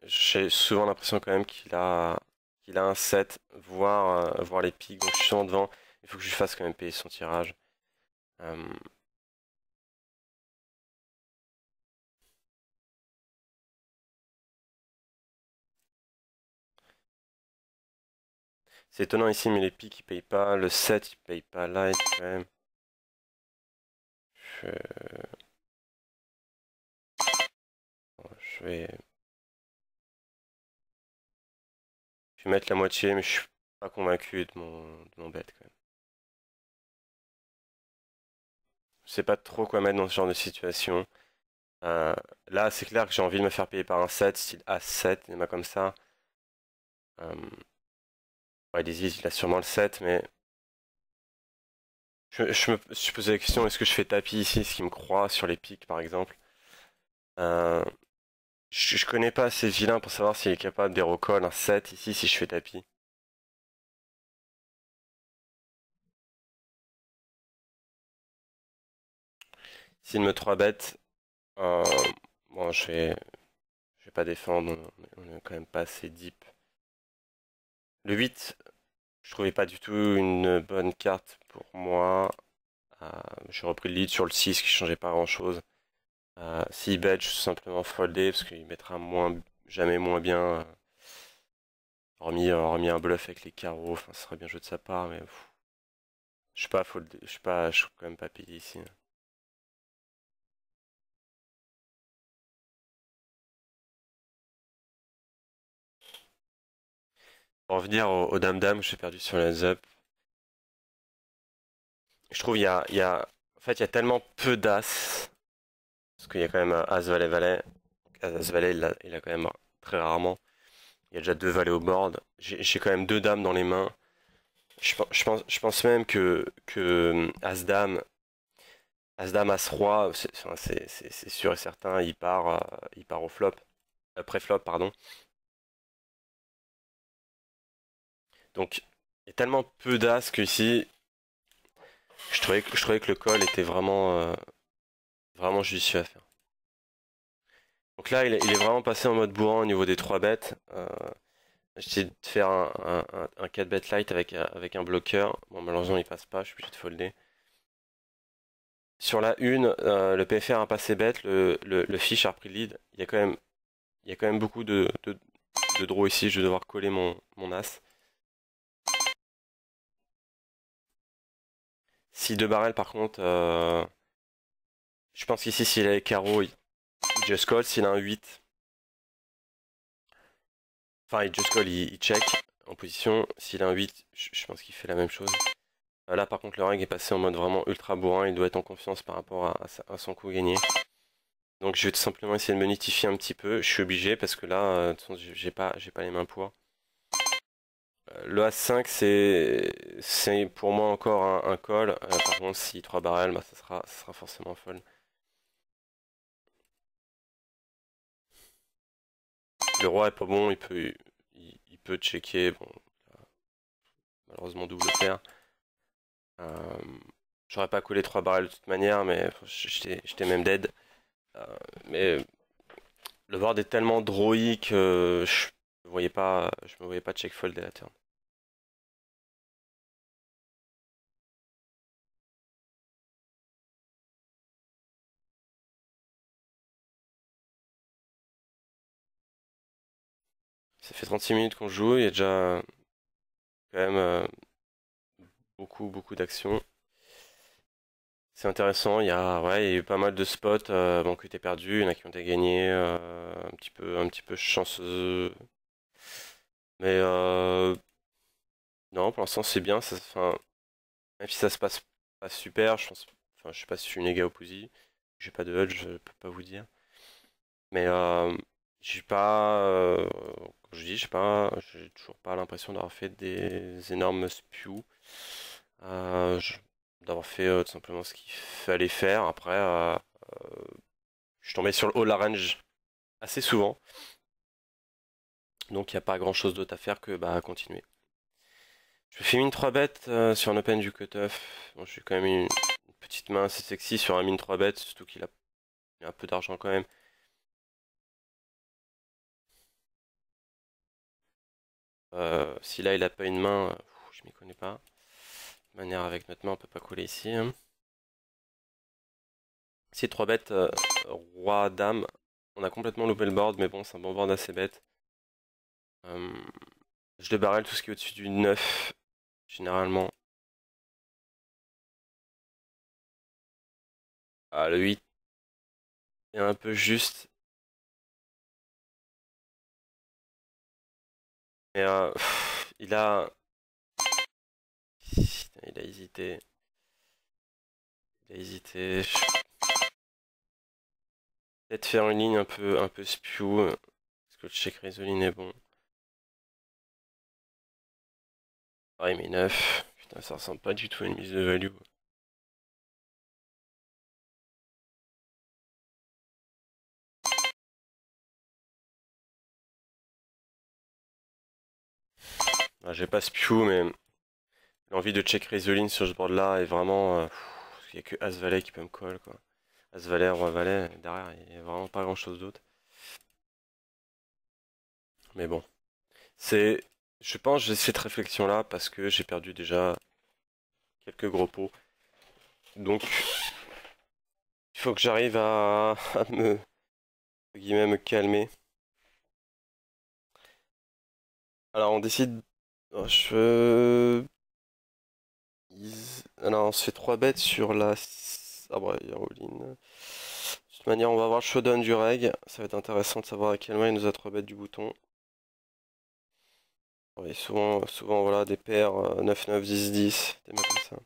J'ai souvent l'impression quand même qu'il a un set, voire les pics, donc je suis souvent devant. Il faut que je lui fasse quand même payer son tirage. Euh, c'est étonnant ici, mais les pics ils payent pas, le set il paye pas light quand même. Je, je vais, je vais mettre la moitié, mais je suis pas convaincu de mon bet quand même. Je sais pas trop quoi mettre dans ce genre de situation. Euh, Là, c'est clair que j'ai envie de me faire payer par un set, style A7, des mains comme ça. Euh, ouais, Daisy, il a sûrement le 7, mais je me suis posé la question, est-ce que je fais tapis ici, ce qui me croit sur les pics par exemple. Euh, je connais pas assez vilain pour savoir s'il est capable de recall un 7 ici si je fais tapis. S'il me 3 bête, euh, bon, je vais pas défendre, on est quand même pas assez deep. Le 8, je trouvais pas du tout une bonne carte pour moi. Euh, j'ai repris le lead sur le 6 qui changeait pas grand chose. S'il bet, je suis simplement foldé parce qu'il mettra jamais moins bien. Hormis un bluff avec les carreaux, enfin, ce serait bien joué de sa part, mais je suis pas foldé, je suis quand même pas payé ici. Pour revenir au dame-dame, j'ai perdu sur les up. Je trouve en fait, il y a tellement peu d'as, parce qu'il y a quand même as-valet-valet. As-valet, il a quand même très rarement. Il y a déjà deux valets au board. J'ai quand même deux dames dans les mains. Je pense même que As-dame, As-roi, enfin, c'est sûr et certain, il part au flop, pré-flop, pardon. Donc, il y a tellement peu d'as que ici, je trouvais que le call était vraiment judicieux à faire. Donc là, il est vraiment passé en mode bourrin au niveau des 3 bêtes. J'essaie de faire un 4 bet light avec un bloqueur. Bon, malheureusement, il passe pas, je suis obligé de folder. Sur la une, le PFR a passé bête, le fish a repris le lead. Il y a quand même beaucoup de draw ici, je vais devoir coller mon as. Si 2 barrels, par contre, je pense qu'ici, s'il a les carreaux, il just call. S'il a un 8, enfin, il just call, il check en position. S'il a un 8, je pense qu'il fait la même chose. Là, par contre, le reg est passé en mode vraiment ultra bourrin. Il doit être en confiance par rapport à son coup gagné. Donc, je vais tout simplement essayer de me nitifier un petit peu. Je suis obligé parce que là, de toute façon, j'ai pas les mains pour. Le As5, c'est pour moi encore un call. Par contre, si 3 barrels, bah, ça sera forcément fold. Le roi est pas bon, il peut checker. Bon, malheureusement, double paire. J'aurais pas collé 3 barrels de toute manière, mais j'étais même dead. Mais le board est tellement droïque, je me voyais pas check fold dès la turn. Ça fait 36 minutes qu'on joue, il y a déjà quand même beaucoup d'actions. C'est intéressant, ouais, il y a eu pas mal de spots bon, qui étaient perdus, il y en a qui ont été gagnés, un petit peu chanceux. Mais non, pour l'instant c'est bien, enfin, même si ça se passe pas super, enfin, je sais pas si je suis néga ou posi, j'ai pas de HUD, je peux pas vous dire. Mais j'ai pas, comme je dis, j'ai toujours pas l'impression d'avoir fait des énormes spews, d'avoir fait tout simplement ce qu'il fallait faire. Après, je suis tombé sur le all range assez souvent, donc il n'y a pas grand chose d'autre à faire que bah, continuer. Je fais mine 3 bêtes sur un open du cutoff. Bon, je suis quand même une petite main assez sexy sur un mine 3 bêtes, surtout il a un peu d'argent quand même. Si là il a pas une main, je m'y connais pas. De manière avec notre main, on peut pas coller ici, hein. Si 3 bêtes, roi, dame, on a complètement loupé le board, mais bon, c'est un bon board assez bête. Je débarrel tout ce qui est au-dessus du 9, généralement. Ah, le 8 est un peu juste. Mais il a. Putain, il a hésité. Il a hésité. Peut-être faire une ligne un peu spew. Parce que le check Résoline est bon. Ah, il met 9. Putain, ça ressemble pas du tout à une mise de value. Ah, j'ai pas spew, mais l'envie de check Résoline sur ce board-là est vraiment. Il y a que As-Valet qui peut me call, quoi. As-Valet, Roi-Valet, derrière, il y a vraiment pas grand-chose d'autre. Mais bon. C'est. Je pense que j'ai cette réflexion-là parce que j'ai perdu déjà quelques gros pots. Donc, il faut que j'arrive à me calmer. Alors, on décide. Oh, alors, on se fait 3 bêtes sur la. Ah, bah, il y a all-in. De toute manière, on va voir le showdown du reg. Ça va être intéressant de savoir à quel moment il nous a 3 bêtes du bouton. Ouais, souvent, voilà, des paires 9-9, 10-10, des mains comme ça.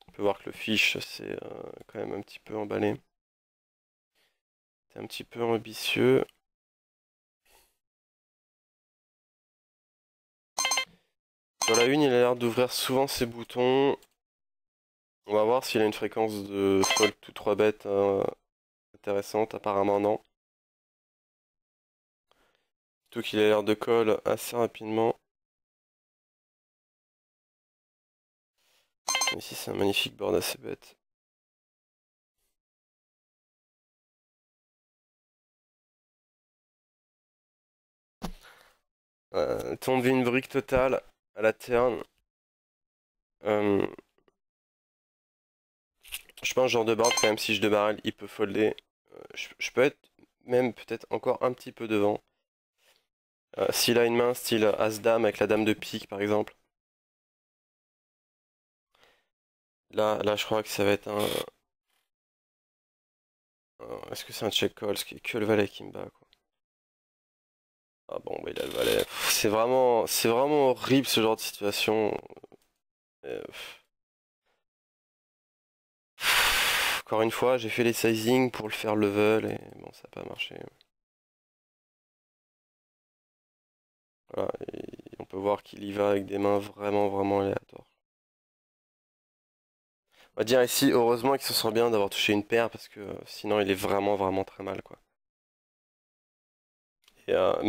On peut voir que le fiche, c'est quand même un petit peu emballé. C'est un petit peu ambitieux. Sur la une, il a l'air d'ouvrir souvent ses boutons. On va voir s'il a une fréquence de fold to 3 bêtes intéressante. Apparemment, non. Tout qu'il a l'air de call assez rapidement. Ici, c'est un magnifique board assez bête. Tombe une brique totale à la turn. Euh, je pense genre de board quand même si je de barrel il peut folder. Je peux être même peut-être encore un petit peu devant. S'il a une main style As-Dame avec la dame de pique par exemple. Là je crois que ça va être est-ce que c'est un check call? Ce qui est que le valet qui me bat quoi. Ah bon bah il a le valet. C'est vraiment horrible ce genre de situation. Euh, Encore une fois, j'ai fait les sizing pour le faire level et bon, ça n'a pas marché. Voilà, et on peut voir qu'il y va avec des mains vraiment, vraiment aléatoires. On va dire ici, heureusement qu'il se sent bien d'avoir touché une paire parce que sinon il est vraiment, vraiment très mal quoi. Et en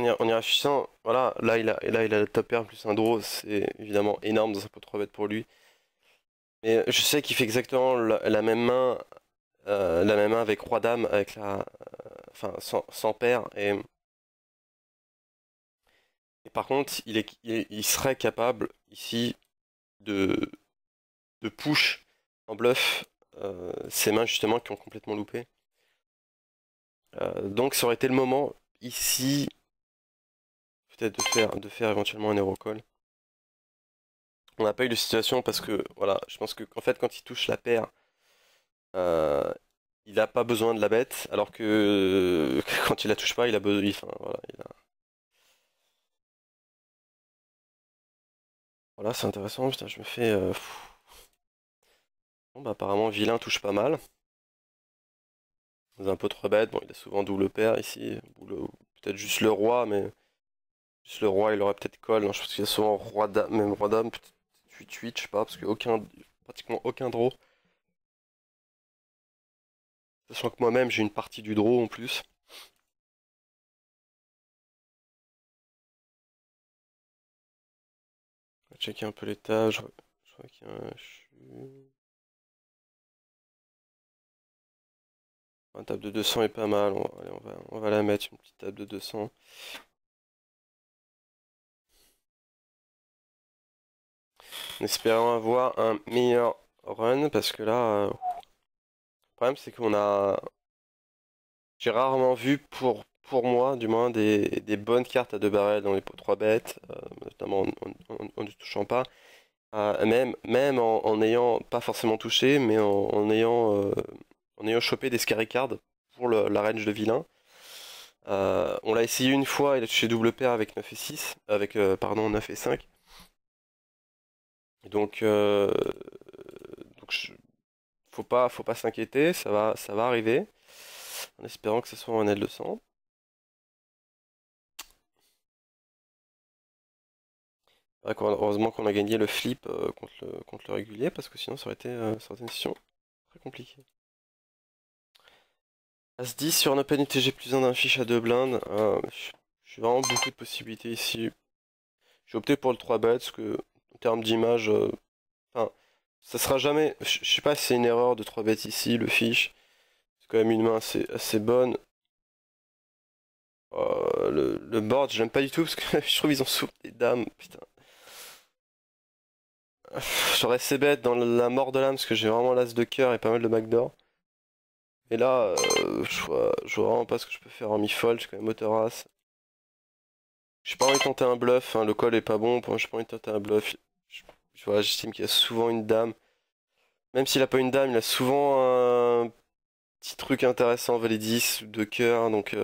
y réfléchissant, voilà, là il a le top pair plus un draw, c'est évidemment énorme dans un pot 3 bêtes pour lui. Mais je sais qu'il fait exactement la même main avec roi dame, avec enfin sans paire et par contre, il serait capable ici de, de push en bluff ces mains justement qui ont complètement loupé. Donc ça aurait été le moment ici peut-être de faire éventuellement un hero call. On n'a pas eu de situation parce que voilà, je pense que en fait quand il touche la paire, euh, il n'a pas besoin de la bête, alors que quand il la touche pas, il a besoin. Enfin, voilà, voilà, c'est intéressant. Putain, je me fais. Bon, bah, apparemment, vilain touche pas mal. C'est un peu trop bête. Bon, il a souvent double paire ici. Ou peut-être juste le roi, mais juste le roi, il aurait peut-être call. Non, je pense qu'il y a souvent roi dame, même roi dame, peut-être 8-8, je sais pas, parce que pratiquement aucun draw. Sachant que moi-même, j'ai une partie du draw en plus. On va checker un peu l'état. Je vois qu'il y a un une table de 200 est pas mal. Allez, on va la mettre, une petite table de 200. En espérant avoir un meilleur run, parce que là, le problème c'est qu'on a. J'ai rarement vu pour moi, du moins, des bonnes cartes à deux barrels dans les pots 3 bêtes, notamment en ne touchant pas. Même en n'ayant pas forcément touché, mais en ayant chopé des scary cards pour la range de vilain. On l'a essayé une fois, il a touché double paire avec 9 et 6, avec, pardon, 9 et 5. Donc, faut pas s'inquiéter, ça va arriver, en espérant que ce soit un L200. Heureusement qu'on a gagné le flip contre le régulier, parce que sinon ça aurait été une situation très compliquée. As-10 sur un Open UTG plus 1 d'un fiche à 2 blindes. J'ai vraiment beaucoup de possibilités ici. J'ai opté pour le 3 bet parce que en termes d'image, enfin, ça sera jamais. Je sais pas si c'est une erreur de 3 bêtes ici, le fiche. C'est quand même une main assez bonne. Le board, j'aime pas du tout parce que je trouve qu'ils ont souvent des dames. Putain. J'aurais assez bête dans la mort de l'âme parce que j'ai vraiment l'as de cœur et pas mal de backdoor. Et là, je vois vraiment pas ce que je peux faire en mi-fold, j'ai quand même moteur as. J'ai pas envie de tenter un bluff, hein, le call est pas bon, j'ai pas envie de tenter un bluff. J'estime qu'il y a souvent une dame. Même s'il a pas une dame, il a souvent un petit truc intéressant, valet 10 ou 2 cœurs, donc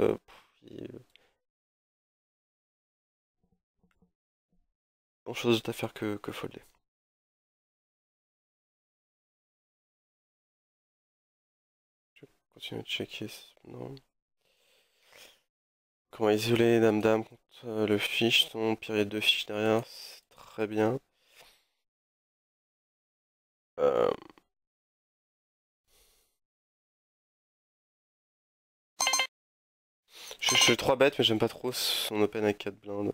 grand chose d'autre à faire que folder. Je vais continuer de checker. Non. Comment isoler dame-dame contre le fiche, ton pire il y a deux fiches derrière, c'est très bien. Euh, je suis 3 bêtes, mais j'aime pas trop son open avec 4 blindes.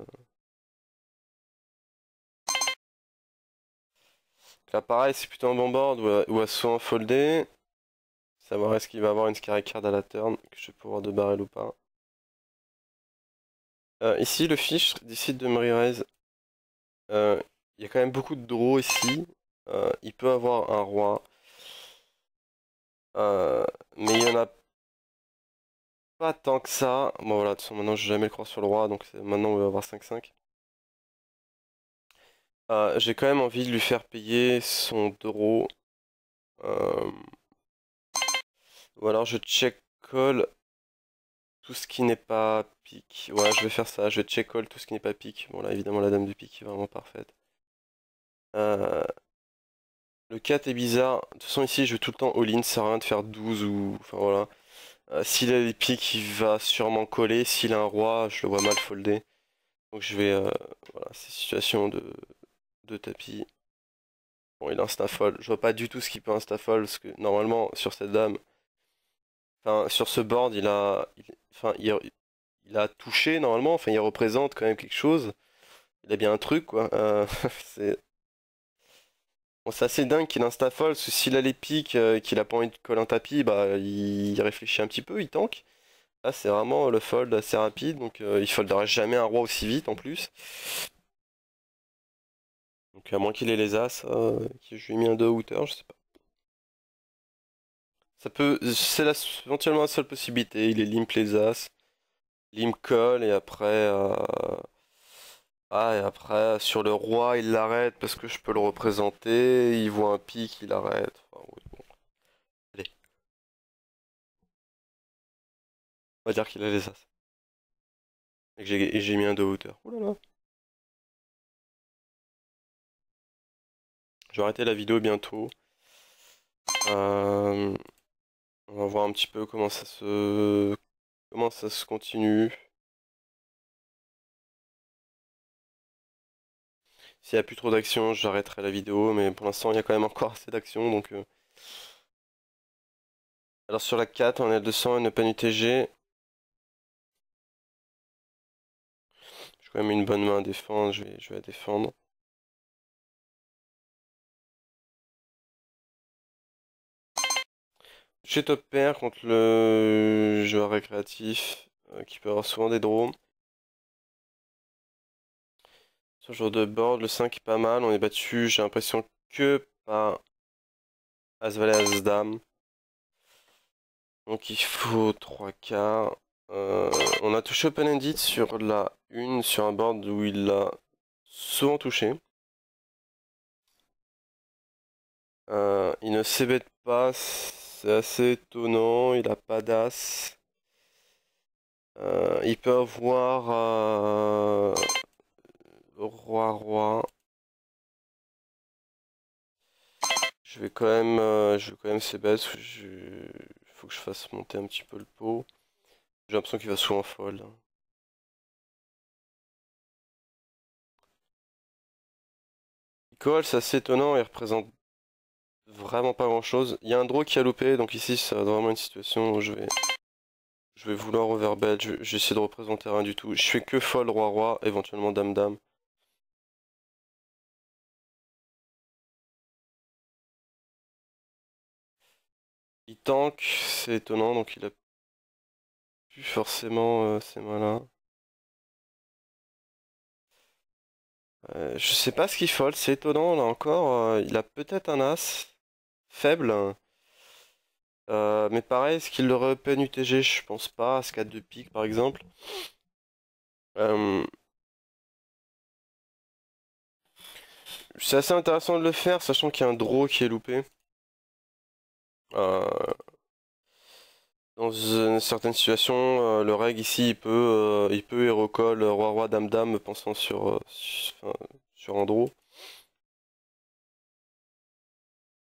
Là, pareil, c'est plutôt un bon board ou à soit foldé. Savoir est-ce qu'il va avoir une scary card à la turn, que je vais pouvoir de barrel ou pas. Ici, le fiche décide de me re-raise. Il y a quand même beaucoup de draws ici. Il peut avoir un roi. Euh, mais il y en a pas tant que ça. Bon voilà, de toute façon maintenant je vais jamais le croire sur le roi, donc maintenant on va avoir 5-5. J'ai quand même envie de lui faire payer son draw. Euh, ou alors je check call tout ce qui n'est pas pique. Ouais, je vais faire ça, je vais check call tout ce qui n'est pas pique. Bon là évidemment la dame de pique est vraiment parfaite. Euh, le 4 est bizarre. De toute façon ici je vais tout le temps all-in, ça sert à rien de faire 12 ou... Enfin voilà. S'il a les piques, il va sûrement coller. S'il a un roi, je le vois mal folder. Donc je vais... voilà, c'est situation de tapis. Bon, il insta-fold. Je vois pas du tout ce qu'il peut insta-fold, parce que normalement, sur cette dame... Enfin, sur ce board, enfin, il a touché, normalement. Enfin, il représente quand même quelque chose. Il a bien un truc, quoi. C'est... Bon, c'est assez dingue qu'il insta-fold, parce que s'il a les piques, qu'il a pas envie de coller un tapis, bah, il réfléchit un petit peu, il tank. Là, c'est vraiment le fold assez rapide, donc il foldera jamais un roi aussi vite en plus. Donc à moins qu'il ait les as, que je lui ai mis un 2 hauteur, je sais pas. Ça peut, éventuellement la seule possibilité. Il est limp les as, limp call et après, et après sur le roi il l'arrête parce que je peux le représenter. Il voit un pic, il arrête. Enfin, oui, bon. Allez, on va dire qu'il a les as. Et j'ai mis un 2 hauteur. Ouh là là. Je vais arrêter la vidéo bientôt. Euh, on va voir un petit peu comment ça se continue. S'il n'y a plus trop d'action, j'arrêterai la vidéo, mais pour l'instant, il y a quand même encore assez d'action, donc... Alors sur la 4, on est à 200, une Open UTG. J'ai quand même une bonne main à défendre, je vais la défendre. J'ai top pair contre le joueur récréatif, qui peut avoir souvent des draws. Sur le genre de board, le 5 est pas mal, on est battu, j'ai l'impression que par As-Valet, As-Dame. Donc il faut 3 quarts. On a touché open-ended sur la 1, sur un board où il l'a souvent touché. Il ne s'ébête pas, c'est assez étonnant, il a pas d'as. Il peut avoir roi. Je vais quand même s'ébête, parce que faut que je fasse monter un petit peu le pot. J'ai l'impression qu'il va souvent fold. Il call, c'est assez étonnant, il représente vraiment pas grand chose. Il y a un draw qui a loupé, donc ici ça va être vraiment une situation où je vais vouloir overbet, je vais essayer de représenter rien du tout. Je fais que fold roi, éventuellement dame. Il tank, c'est étonnant, donc il a plus forcément ces mains-là. Je sais pas ce qu'il fold, c'est étonnant là encore. Il a peut-être un as faible. Mais pareil, est-ce qu'il aurait open UTG? Je pense pas. As 4 de pique par exemple. Euh, c'est assez intéressant de le faire, sachant qu'il y a un draw qui est loupé. Euh, dans une certaine situation, le reg ici il peut hero call roi dame pensant sur un draw.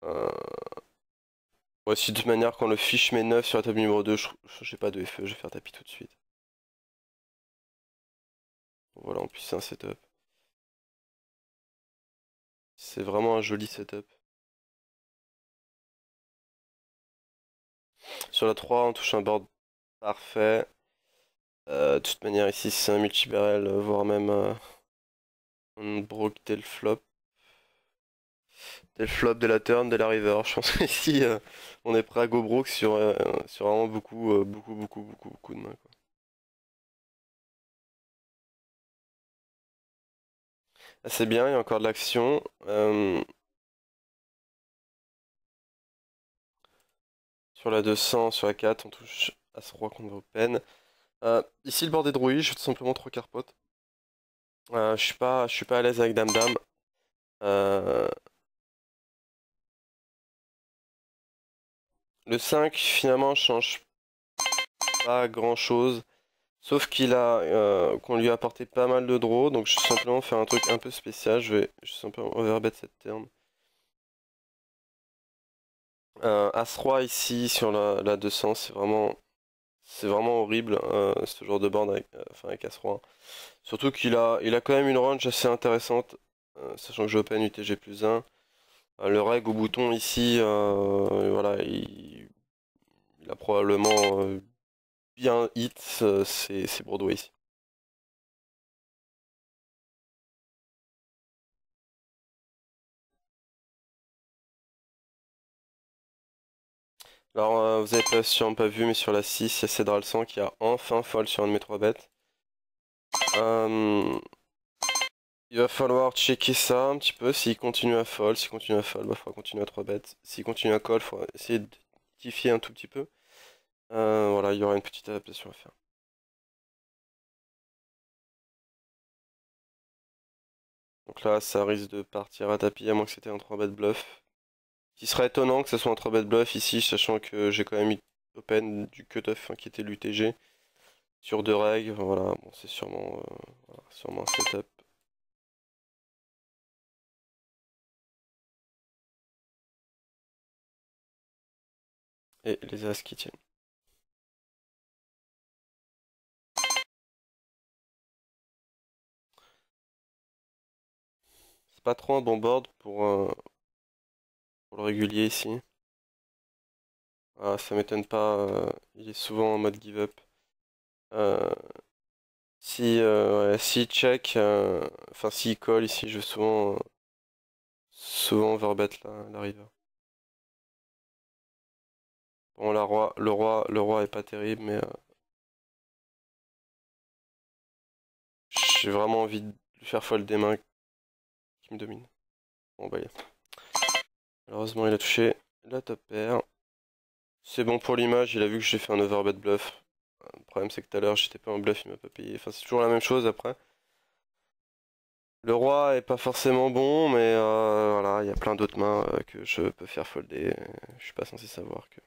Euh, Ouais, si de toute manière, quand le fiche met 9 sur la table numéro 2, j'ai pas de FE, je vais faire tapis tout de suite. Voilà, en plus c'est un setup. C'est vraiment un joli setup. Sur la 3, on touche un board parfait. De toute manière, ici c'est un multi-barrel, voire même on broke dès le flop. Dès le flop, dès la turn, dès la river. Je pense qu'ici on est prêt à go broke sur vraiment beaucoup de mains, quoi. assez bien, il y a encore de l'action. Sur la 200, sur la 4, on touche As-Roi contre Open. Ici, le bord des drouilles, je vais tout simplement trop carpote. Je suis pas à l'aise avec Dame-Dame. Euh, le 5, finalement, change pas grand-chose. Sauf qu'on lui a apporté pas mal de draws, donc je vais simplement faire un truc un peu spécial. Je vais simplement overbet cette turn. As-Roi ici sur la 200, c'est vraiment horrible ce genre de board enfin avec As-Roi. Surtout qu'il a quand même une range assez intéressante, sachant que je open UTG plus 1. Le reg au bouton ici, voilà, il a probablement bien hit ses Broadway ici. Alors, vous avez sûrement pas vu, mais sur la 6, il y a Cédral 100 qui a enfin fold sur un de mes 3 bêtes. Il va falloir checker ça un petit peu. S'il continue à fold, bah, il faudra continuer à 3 bêtes. S'il continue à call, il faudra essayer de rectifier un tout petit peu. Voilà, il y aura une petite adaptation à faire. Donc là, ça risque de partir à tapis, à moins que c'était un 3 bet bluff. Ce qui serait étonnant que ce soit un 3 bet bluff ici, sachant que j'ai quand même eu open du cutoff qui était l'UTG sur 2 règles. Voilà, bon, c'est sûrement un setup. Et les as qui tiennent. C'est pas trop un bon board pour le régulier ici. Ah, ça m'étonne pas, il est souvent en mode give up. Euh, si check, enfin s'il colle ici, je vais souvent overbet la river. Bon, le roi est pas terrible, mais j'ai vraiment envie de lui faire fold des mains qui me dominent. Bon bah, malheureusement il a touché la top pair. C'est bon pour l'image, il a vu que j'ai fait un overbet bluff. Le problème c'est que tout à l'heure j'étais pas en bluff, il m'a pas payé. Enfin c'est toujours la même chose après. Le roi est pas forcément bon, mais voilà, il y a plein d'autres mains que je peux faire folder. Je suis pas censé savoir que.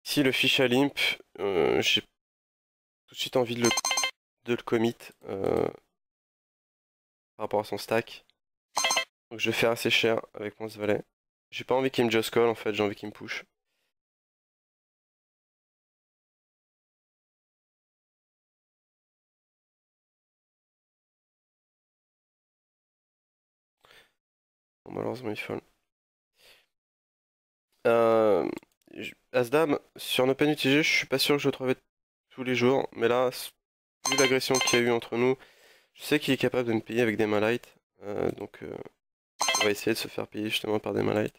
Ici, le fish à limp, j'ai tout de suite envie de le commit par rapport à son stack. Donc je vais faire assez cher avec mon valet. J'ai pas envie qu'il me just call en fait, j'ai envie qu'il me push. Bon, malheureusement, il fold. As-Dame, sur un Open UTG, je suis pas sûr que je le trouvais tous les jours, mais là, vu l'agression qu'il y a eu entre nous, je sais qu'il est capable de me payer avec des mains light. Donc on va essayer de se faire payer justement par des mains light.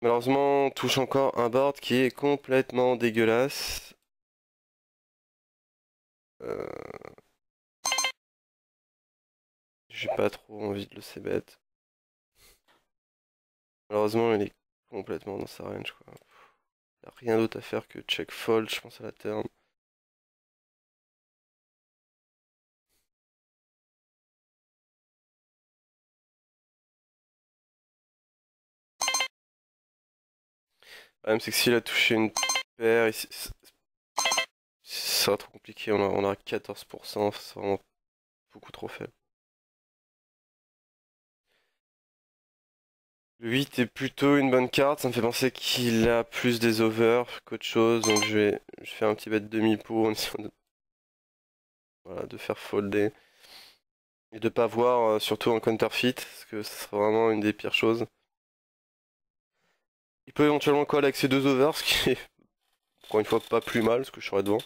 Malheureusement, on touche encore un board qui est complètement dégueulasse. Euh, j'ai pas trop envie de le c-bet. Malheureusement, il est complètement dans sa range, quoi. Y a rien d'autre à faire que check fold, je pense à la turn. Le problème, c'est que s'il a touché une paire, ça sera trop compliqué. On a 14%, c'est vraiment beaucoup trop faible. Le 8 est plutôt une bonne carte, ça me fait penser qu'il a plus des overs qu'autre chose, donc je fais un petit bet de demi-pot en essayant voilà, de faire folder. Et de pas voir surtout un counterfeit, parce que ce serait vraiment une des pires choses. Il peut éventuellement call avec ses 2 overs, ce qui est encore une fois pas plus mal, parce que je serais devant.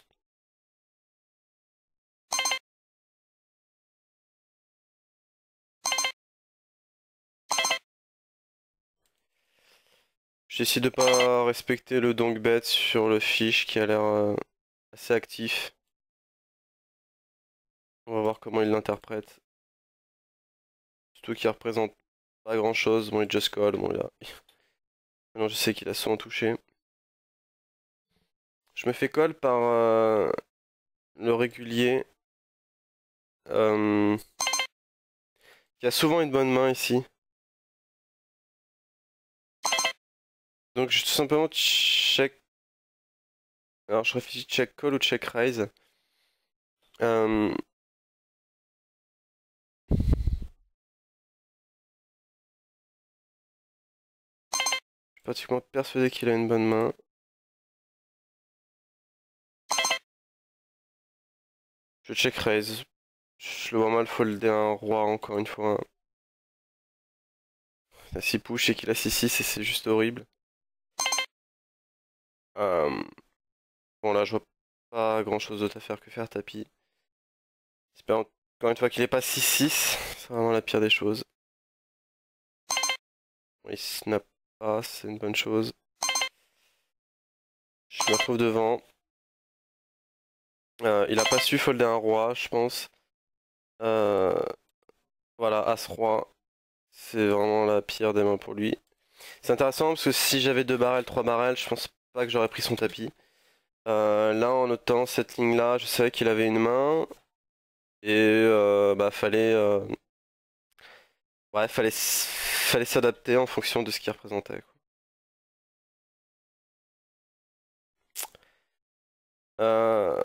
J'essaie de pas respecter le donk bet sur le fish qui a l'air assez actif. On va voir comment il l'interprète. Surtout qu'il représente pas grand chose. Bon, il just call. Bon, là. Maintenant, je sais qu'il a souvent touché. Je me fais call par le régulier. euh, qui a souvent une bonne main ici. Donc, je tout simplement check. Alors, je réfléchis check call ou check raise. Euh, Je suis pratiquement persuadé qu'il a une bonne main. Je check raise. Je le vois mal folder un roi encore une fois. Il a 6 push et qu'il a 6-6 et c'est juste horrible. Euh, Bon là je vois pas grand chose d'autre à faire que faire tapis. J'espère encore une fois qu'il est pas 6-6. C'est vraiment la pire des choses. Il snap pas, c'est une bonne chose. Je me retrouve devant. Il a pas su folder un roi, je pense. Euh, voilà, As-Roi. C'est vraiment la pire des mains pour lui. C'est intéressant parce que si j'avais 2 barrels, 3 barrels, je pense pas que j'aurais pris son tapis. Là, en notant cette ligne-là, je savais qu'il avait une main. Et bah ouais, fallait s'adapter en fonction de ce qu'il représentait, quoi. Euh,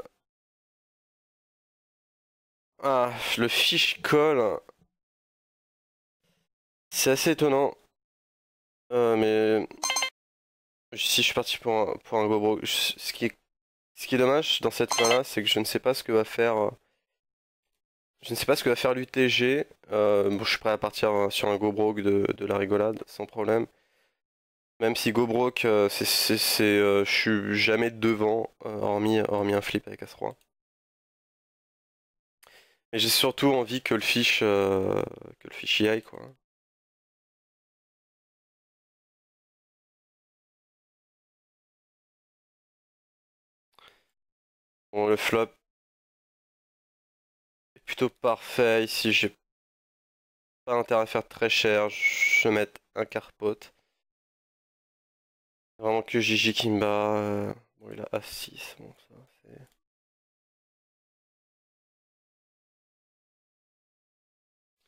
Ah, le fish call, c'est assez étonnant. Mais si je suis parti pour un go broke, ce qui est dommage dans cette main-là, c'est que je ne sais pas ce que va faire. Je ne sais pas ce que va faire l'UTG. Bon, je suis prêt à partir sur un go broke de la rigolade, sans problème. Même si go broke, je suis jamais devant, hormis un flip avec As-Roi. Mais j'ai surtout envie que le fish y aille, quoi. Bon, le flop est plutôt parfait. Ici, j'ai pas intérêt à faire très cher. Je vais mettre un carpote. Vraiment que Gigi qui me bat. Bon, il a A6. Bon, ça, c'est...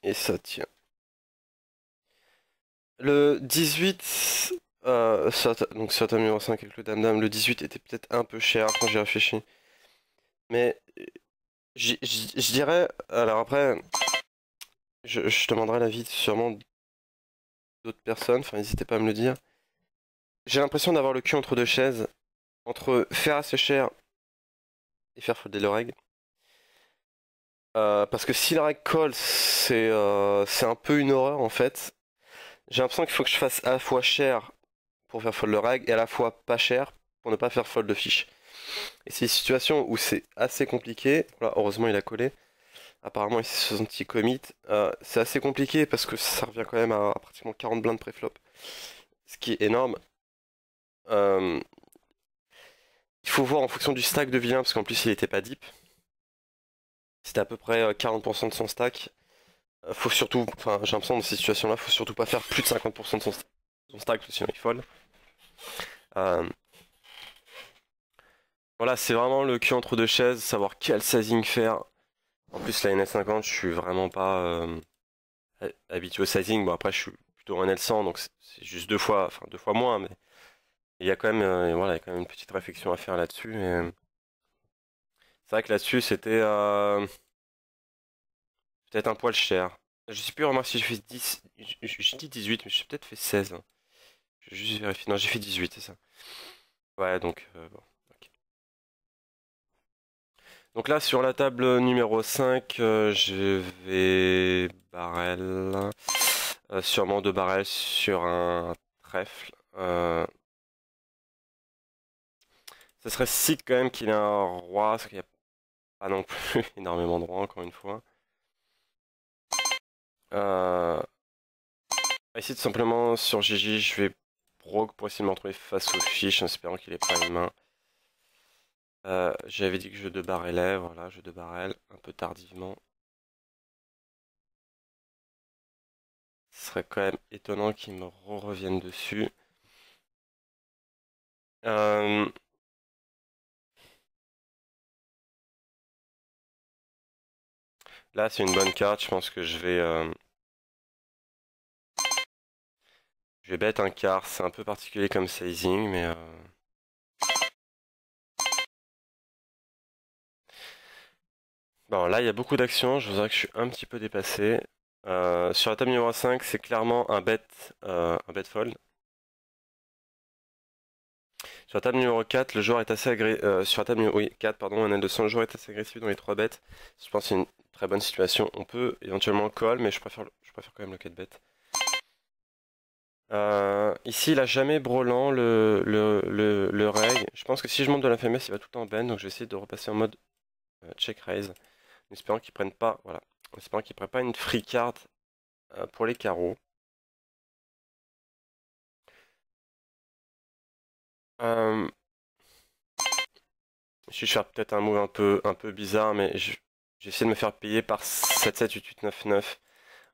Et ça tient. Le 18, donc sur table numéro 5 avec le dame-dame, le 18 était peut-être un peu cher quand j'ai réfléchi. Mais je dirais, alors après, je demanderai l'avis sûrement d'autres personnes, enfin n'hésitez pas à me le dire. J'ai l'impression d'avoir le cul entre deux chaises, entre faire assez cher et faire folder le reg. Parce que si le reg call, c'est un peu une horreur en fait. J'ai l'impression qu'il faut que je fasse à la fois cher pour faire fold le reg et à la fois pas cher pour ne pas faire fold de fiche. Et c'est une situation où c'est assez compliqué. Voilà, heureusement il a collé. Apparemment il s'est senti commit. C'est assez compliqué parce que ça revient quand même à pratiquement 40 blindes préflop. Ce qui est énorme. Euh, il faut voir en fonction du stack de vilain parce qu'en plus il était pas deep. C'était à peu près 40% de son stack. Faut surtout, enfin j'ai l'impression dans ces situations-là, faut surtout pas faire plus de 50% de son stack, sinon il fold. Euh, voilà, c'est vraiment le cul entre deux chaises, savoir quel sizing faire. En plus la NL50, je suis vraiment pas habitué au sizing. Bon après je suis plutôt en NL100, donc c'est juste deux fois moins, mais il y a quand même, voilà, il y a quand même une petite réflexion à faire là-dessus. C'est vrai que là-dessus c'était peut-être un poil cher. Je sais plus vraiment si j'ai fait 10, j'ai dit 18, mais j'ai peut-être fait 16. Je vais juste vérifier. Non, j'ai fait 18, c'est ça. Ouais, donc bon. Ok. Donc là, sur la table numéro 5, je vais barrel. Sûrement 2 barrels sur un trèfle. Ça serait sick quand même qu'il ait un roi, parce qu'il n'y a pas non plus énormément de rois, encore une fois. On va essayer tout simplement sur GG, je vais broke pour essayer de me retrouver face aux fiches, en espérant qu'il ait pas une main. J'avais dit que je 2 barrelais, voilà, je 2 barrel, un peu tardivement. Ce serait quand même étonnant qu'ils me reviennent dessus. Euh, Là, c'est une bonne carte. Je pense que je vais bet un quart. C'est un peu particulier comme sizing, mais bon, là, il y a beaucoup d'actions. Je vous dirais que je suis un petit peu dépassé. Sur la table numéro 5, c'est clairement un bet fold. Sur la table numéro 4, le joueur est assez agressif. Sur la table numéro 4, pardon, un L200, le joueur est assez agressif dans les 3 bêtes. Je pense que c'est une très bonne situation. On peut éventuellement call, mais je préfère quand même le 4 bet. Ici, il a jamais brelan le reg. Je pense que si je monte de l'infamous, il va tout en ben. Donc je vais essayer de repasser en mode check raise. En espérant qu'il prenne pas, voilà, en espérant qu'il prenne pas une free card pour les carreaux. Euh, je vais faire peut-être un move un peu bizarre, mais j'ai essayé de me faire payer par 7-7, 8-8, 9-9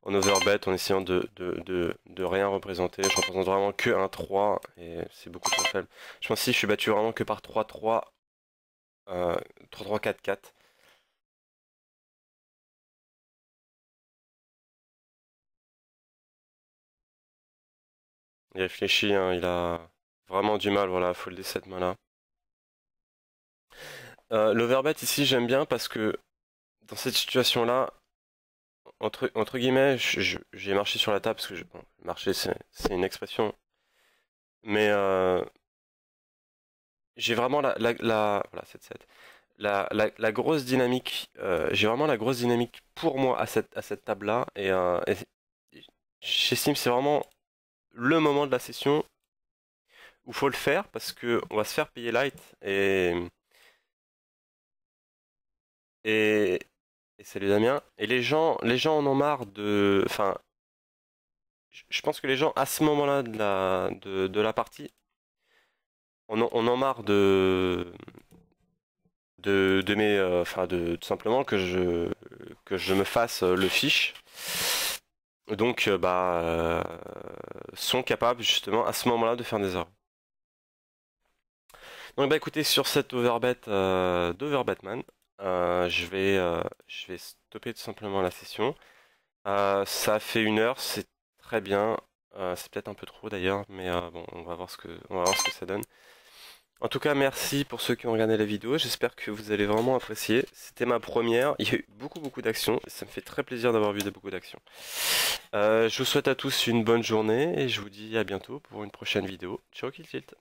en overbet en essayant de rien représenter. Je représente vraiment que un 3 et c'est beaucoup trop faible. Je pense que si je suis battu vraiment que par 3-3, 3-3, 4-4. Il réfléchit, hein, il a vraiment du mal, voilà, à folder cette main-là. L'overbet ici, j'aime bien parce que dans cette situation-là, entre guillemets, j'ai marché sur la table parce que bon, marcher c'est une expression, mais j'ai vraiment voilà 7-7. La grosse dynamique, j'ai vraiment la grosse dynamique pour moi à cette table-là et j'estime que c'est vraiment le moment de la session où faut le faire parce que on va se faire payer light et, et salut Damien. Et les gens en ont marre de, enfin, je pense que les gens à ce moment-là de la partie, on en marre enfin de tout simplement que je me fasse le fiche. Donc sont capables justement à ce moment-là de faire des erreurs. Donc bah écoutez sur cette overbet d'Overbatman, je vais stopper tout simplement la session. Ça fait 1 heure, c'est très bien. C'est peut-être un peu trop d'ailleurs, mais bon, on va voir ce que ça donne. En tout cas, merci pour ceux qui ont regardé la vidéo. J'espère que vous allez vraiment apprécier. C'était ma première. Il y a eu beaucoup d'actions. Ça me fait très plaisir d'avoir vu beaucoup d'actions. Je vous souhaite à tous une bonne journée et je vous dis à bientôt pour une prochaine vidéo. Ciao Kill Tilt.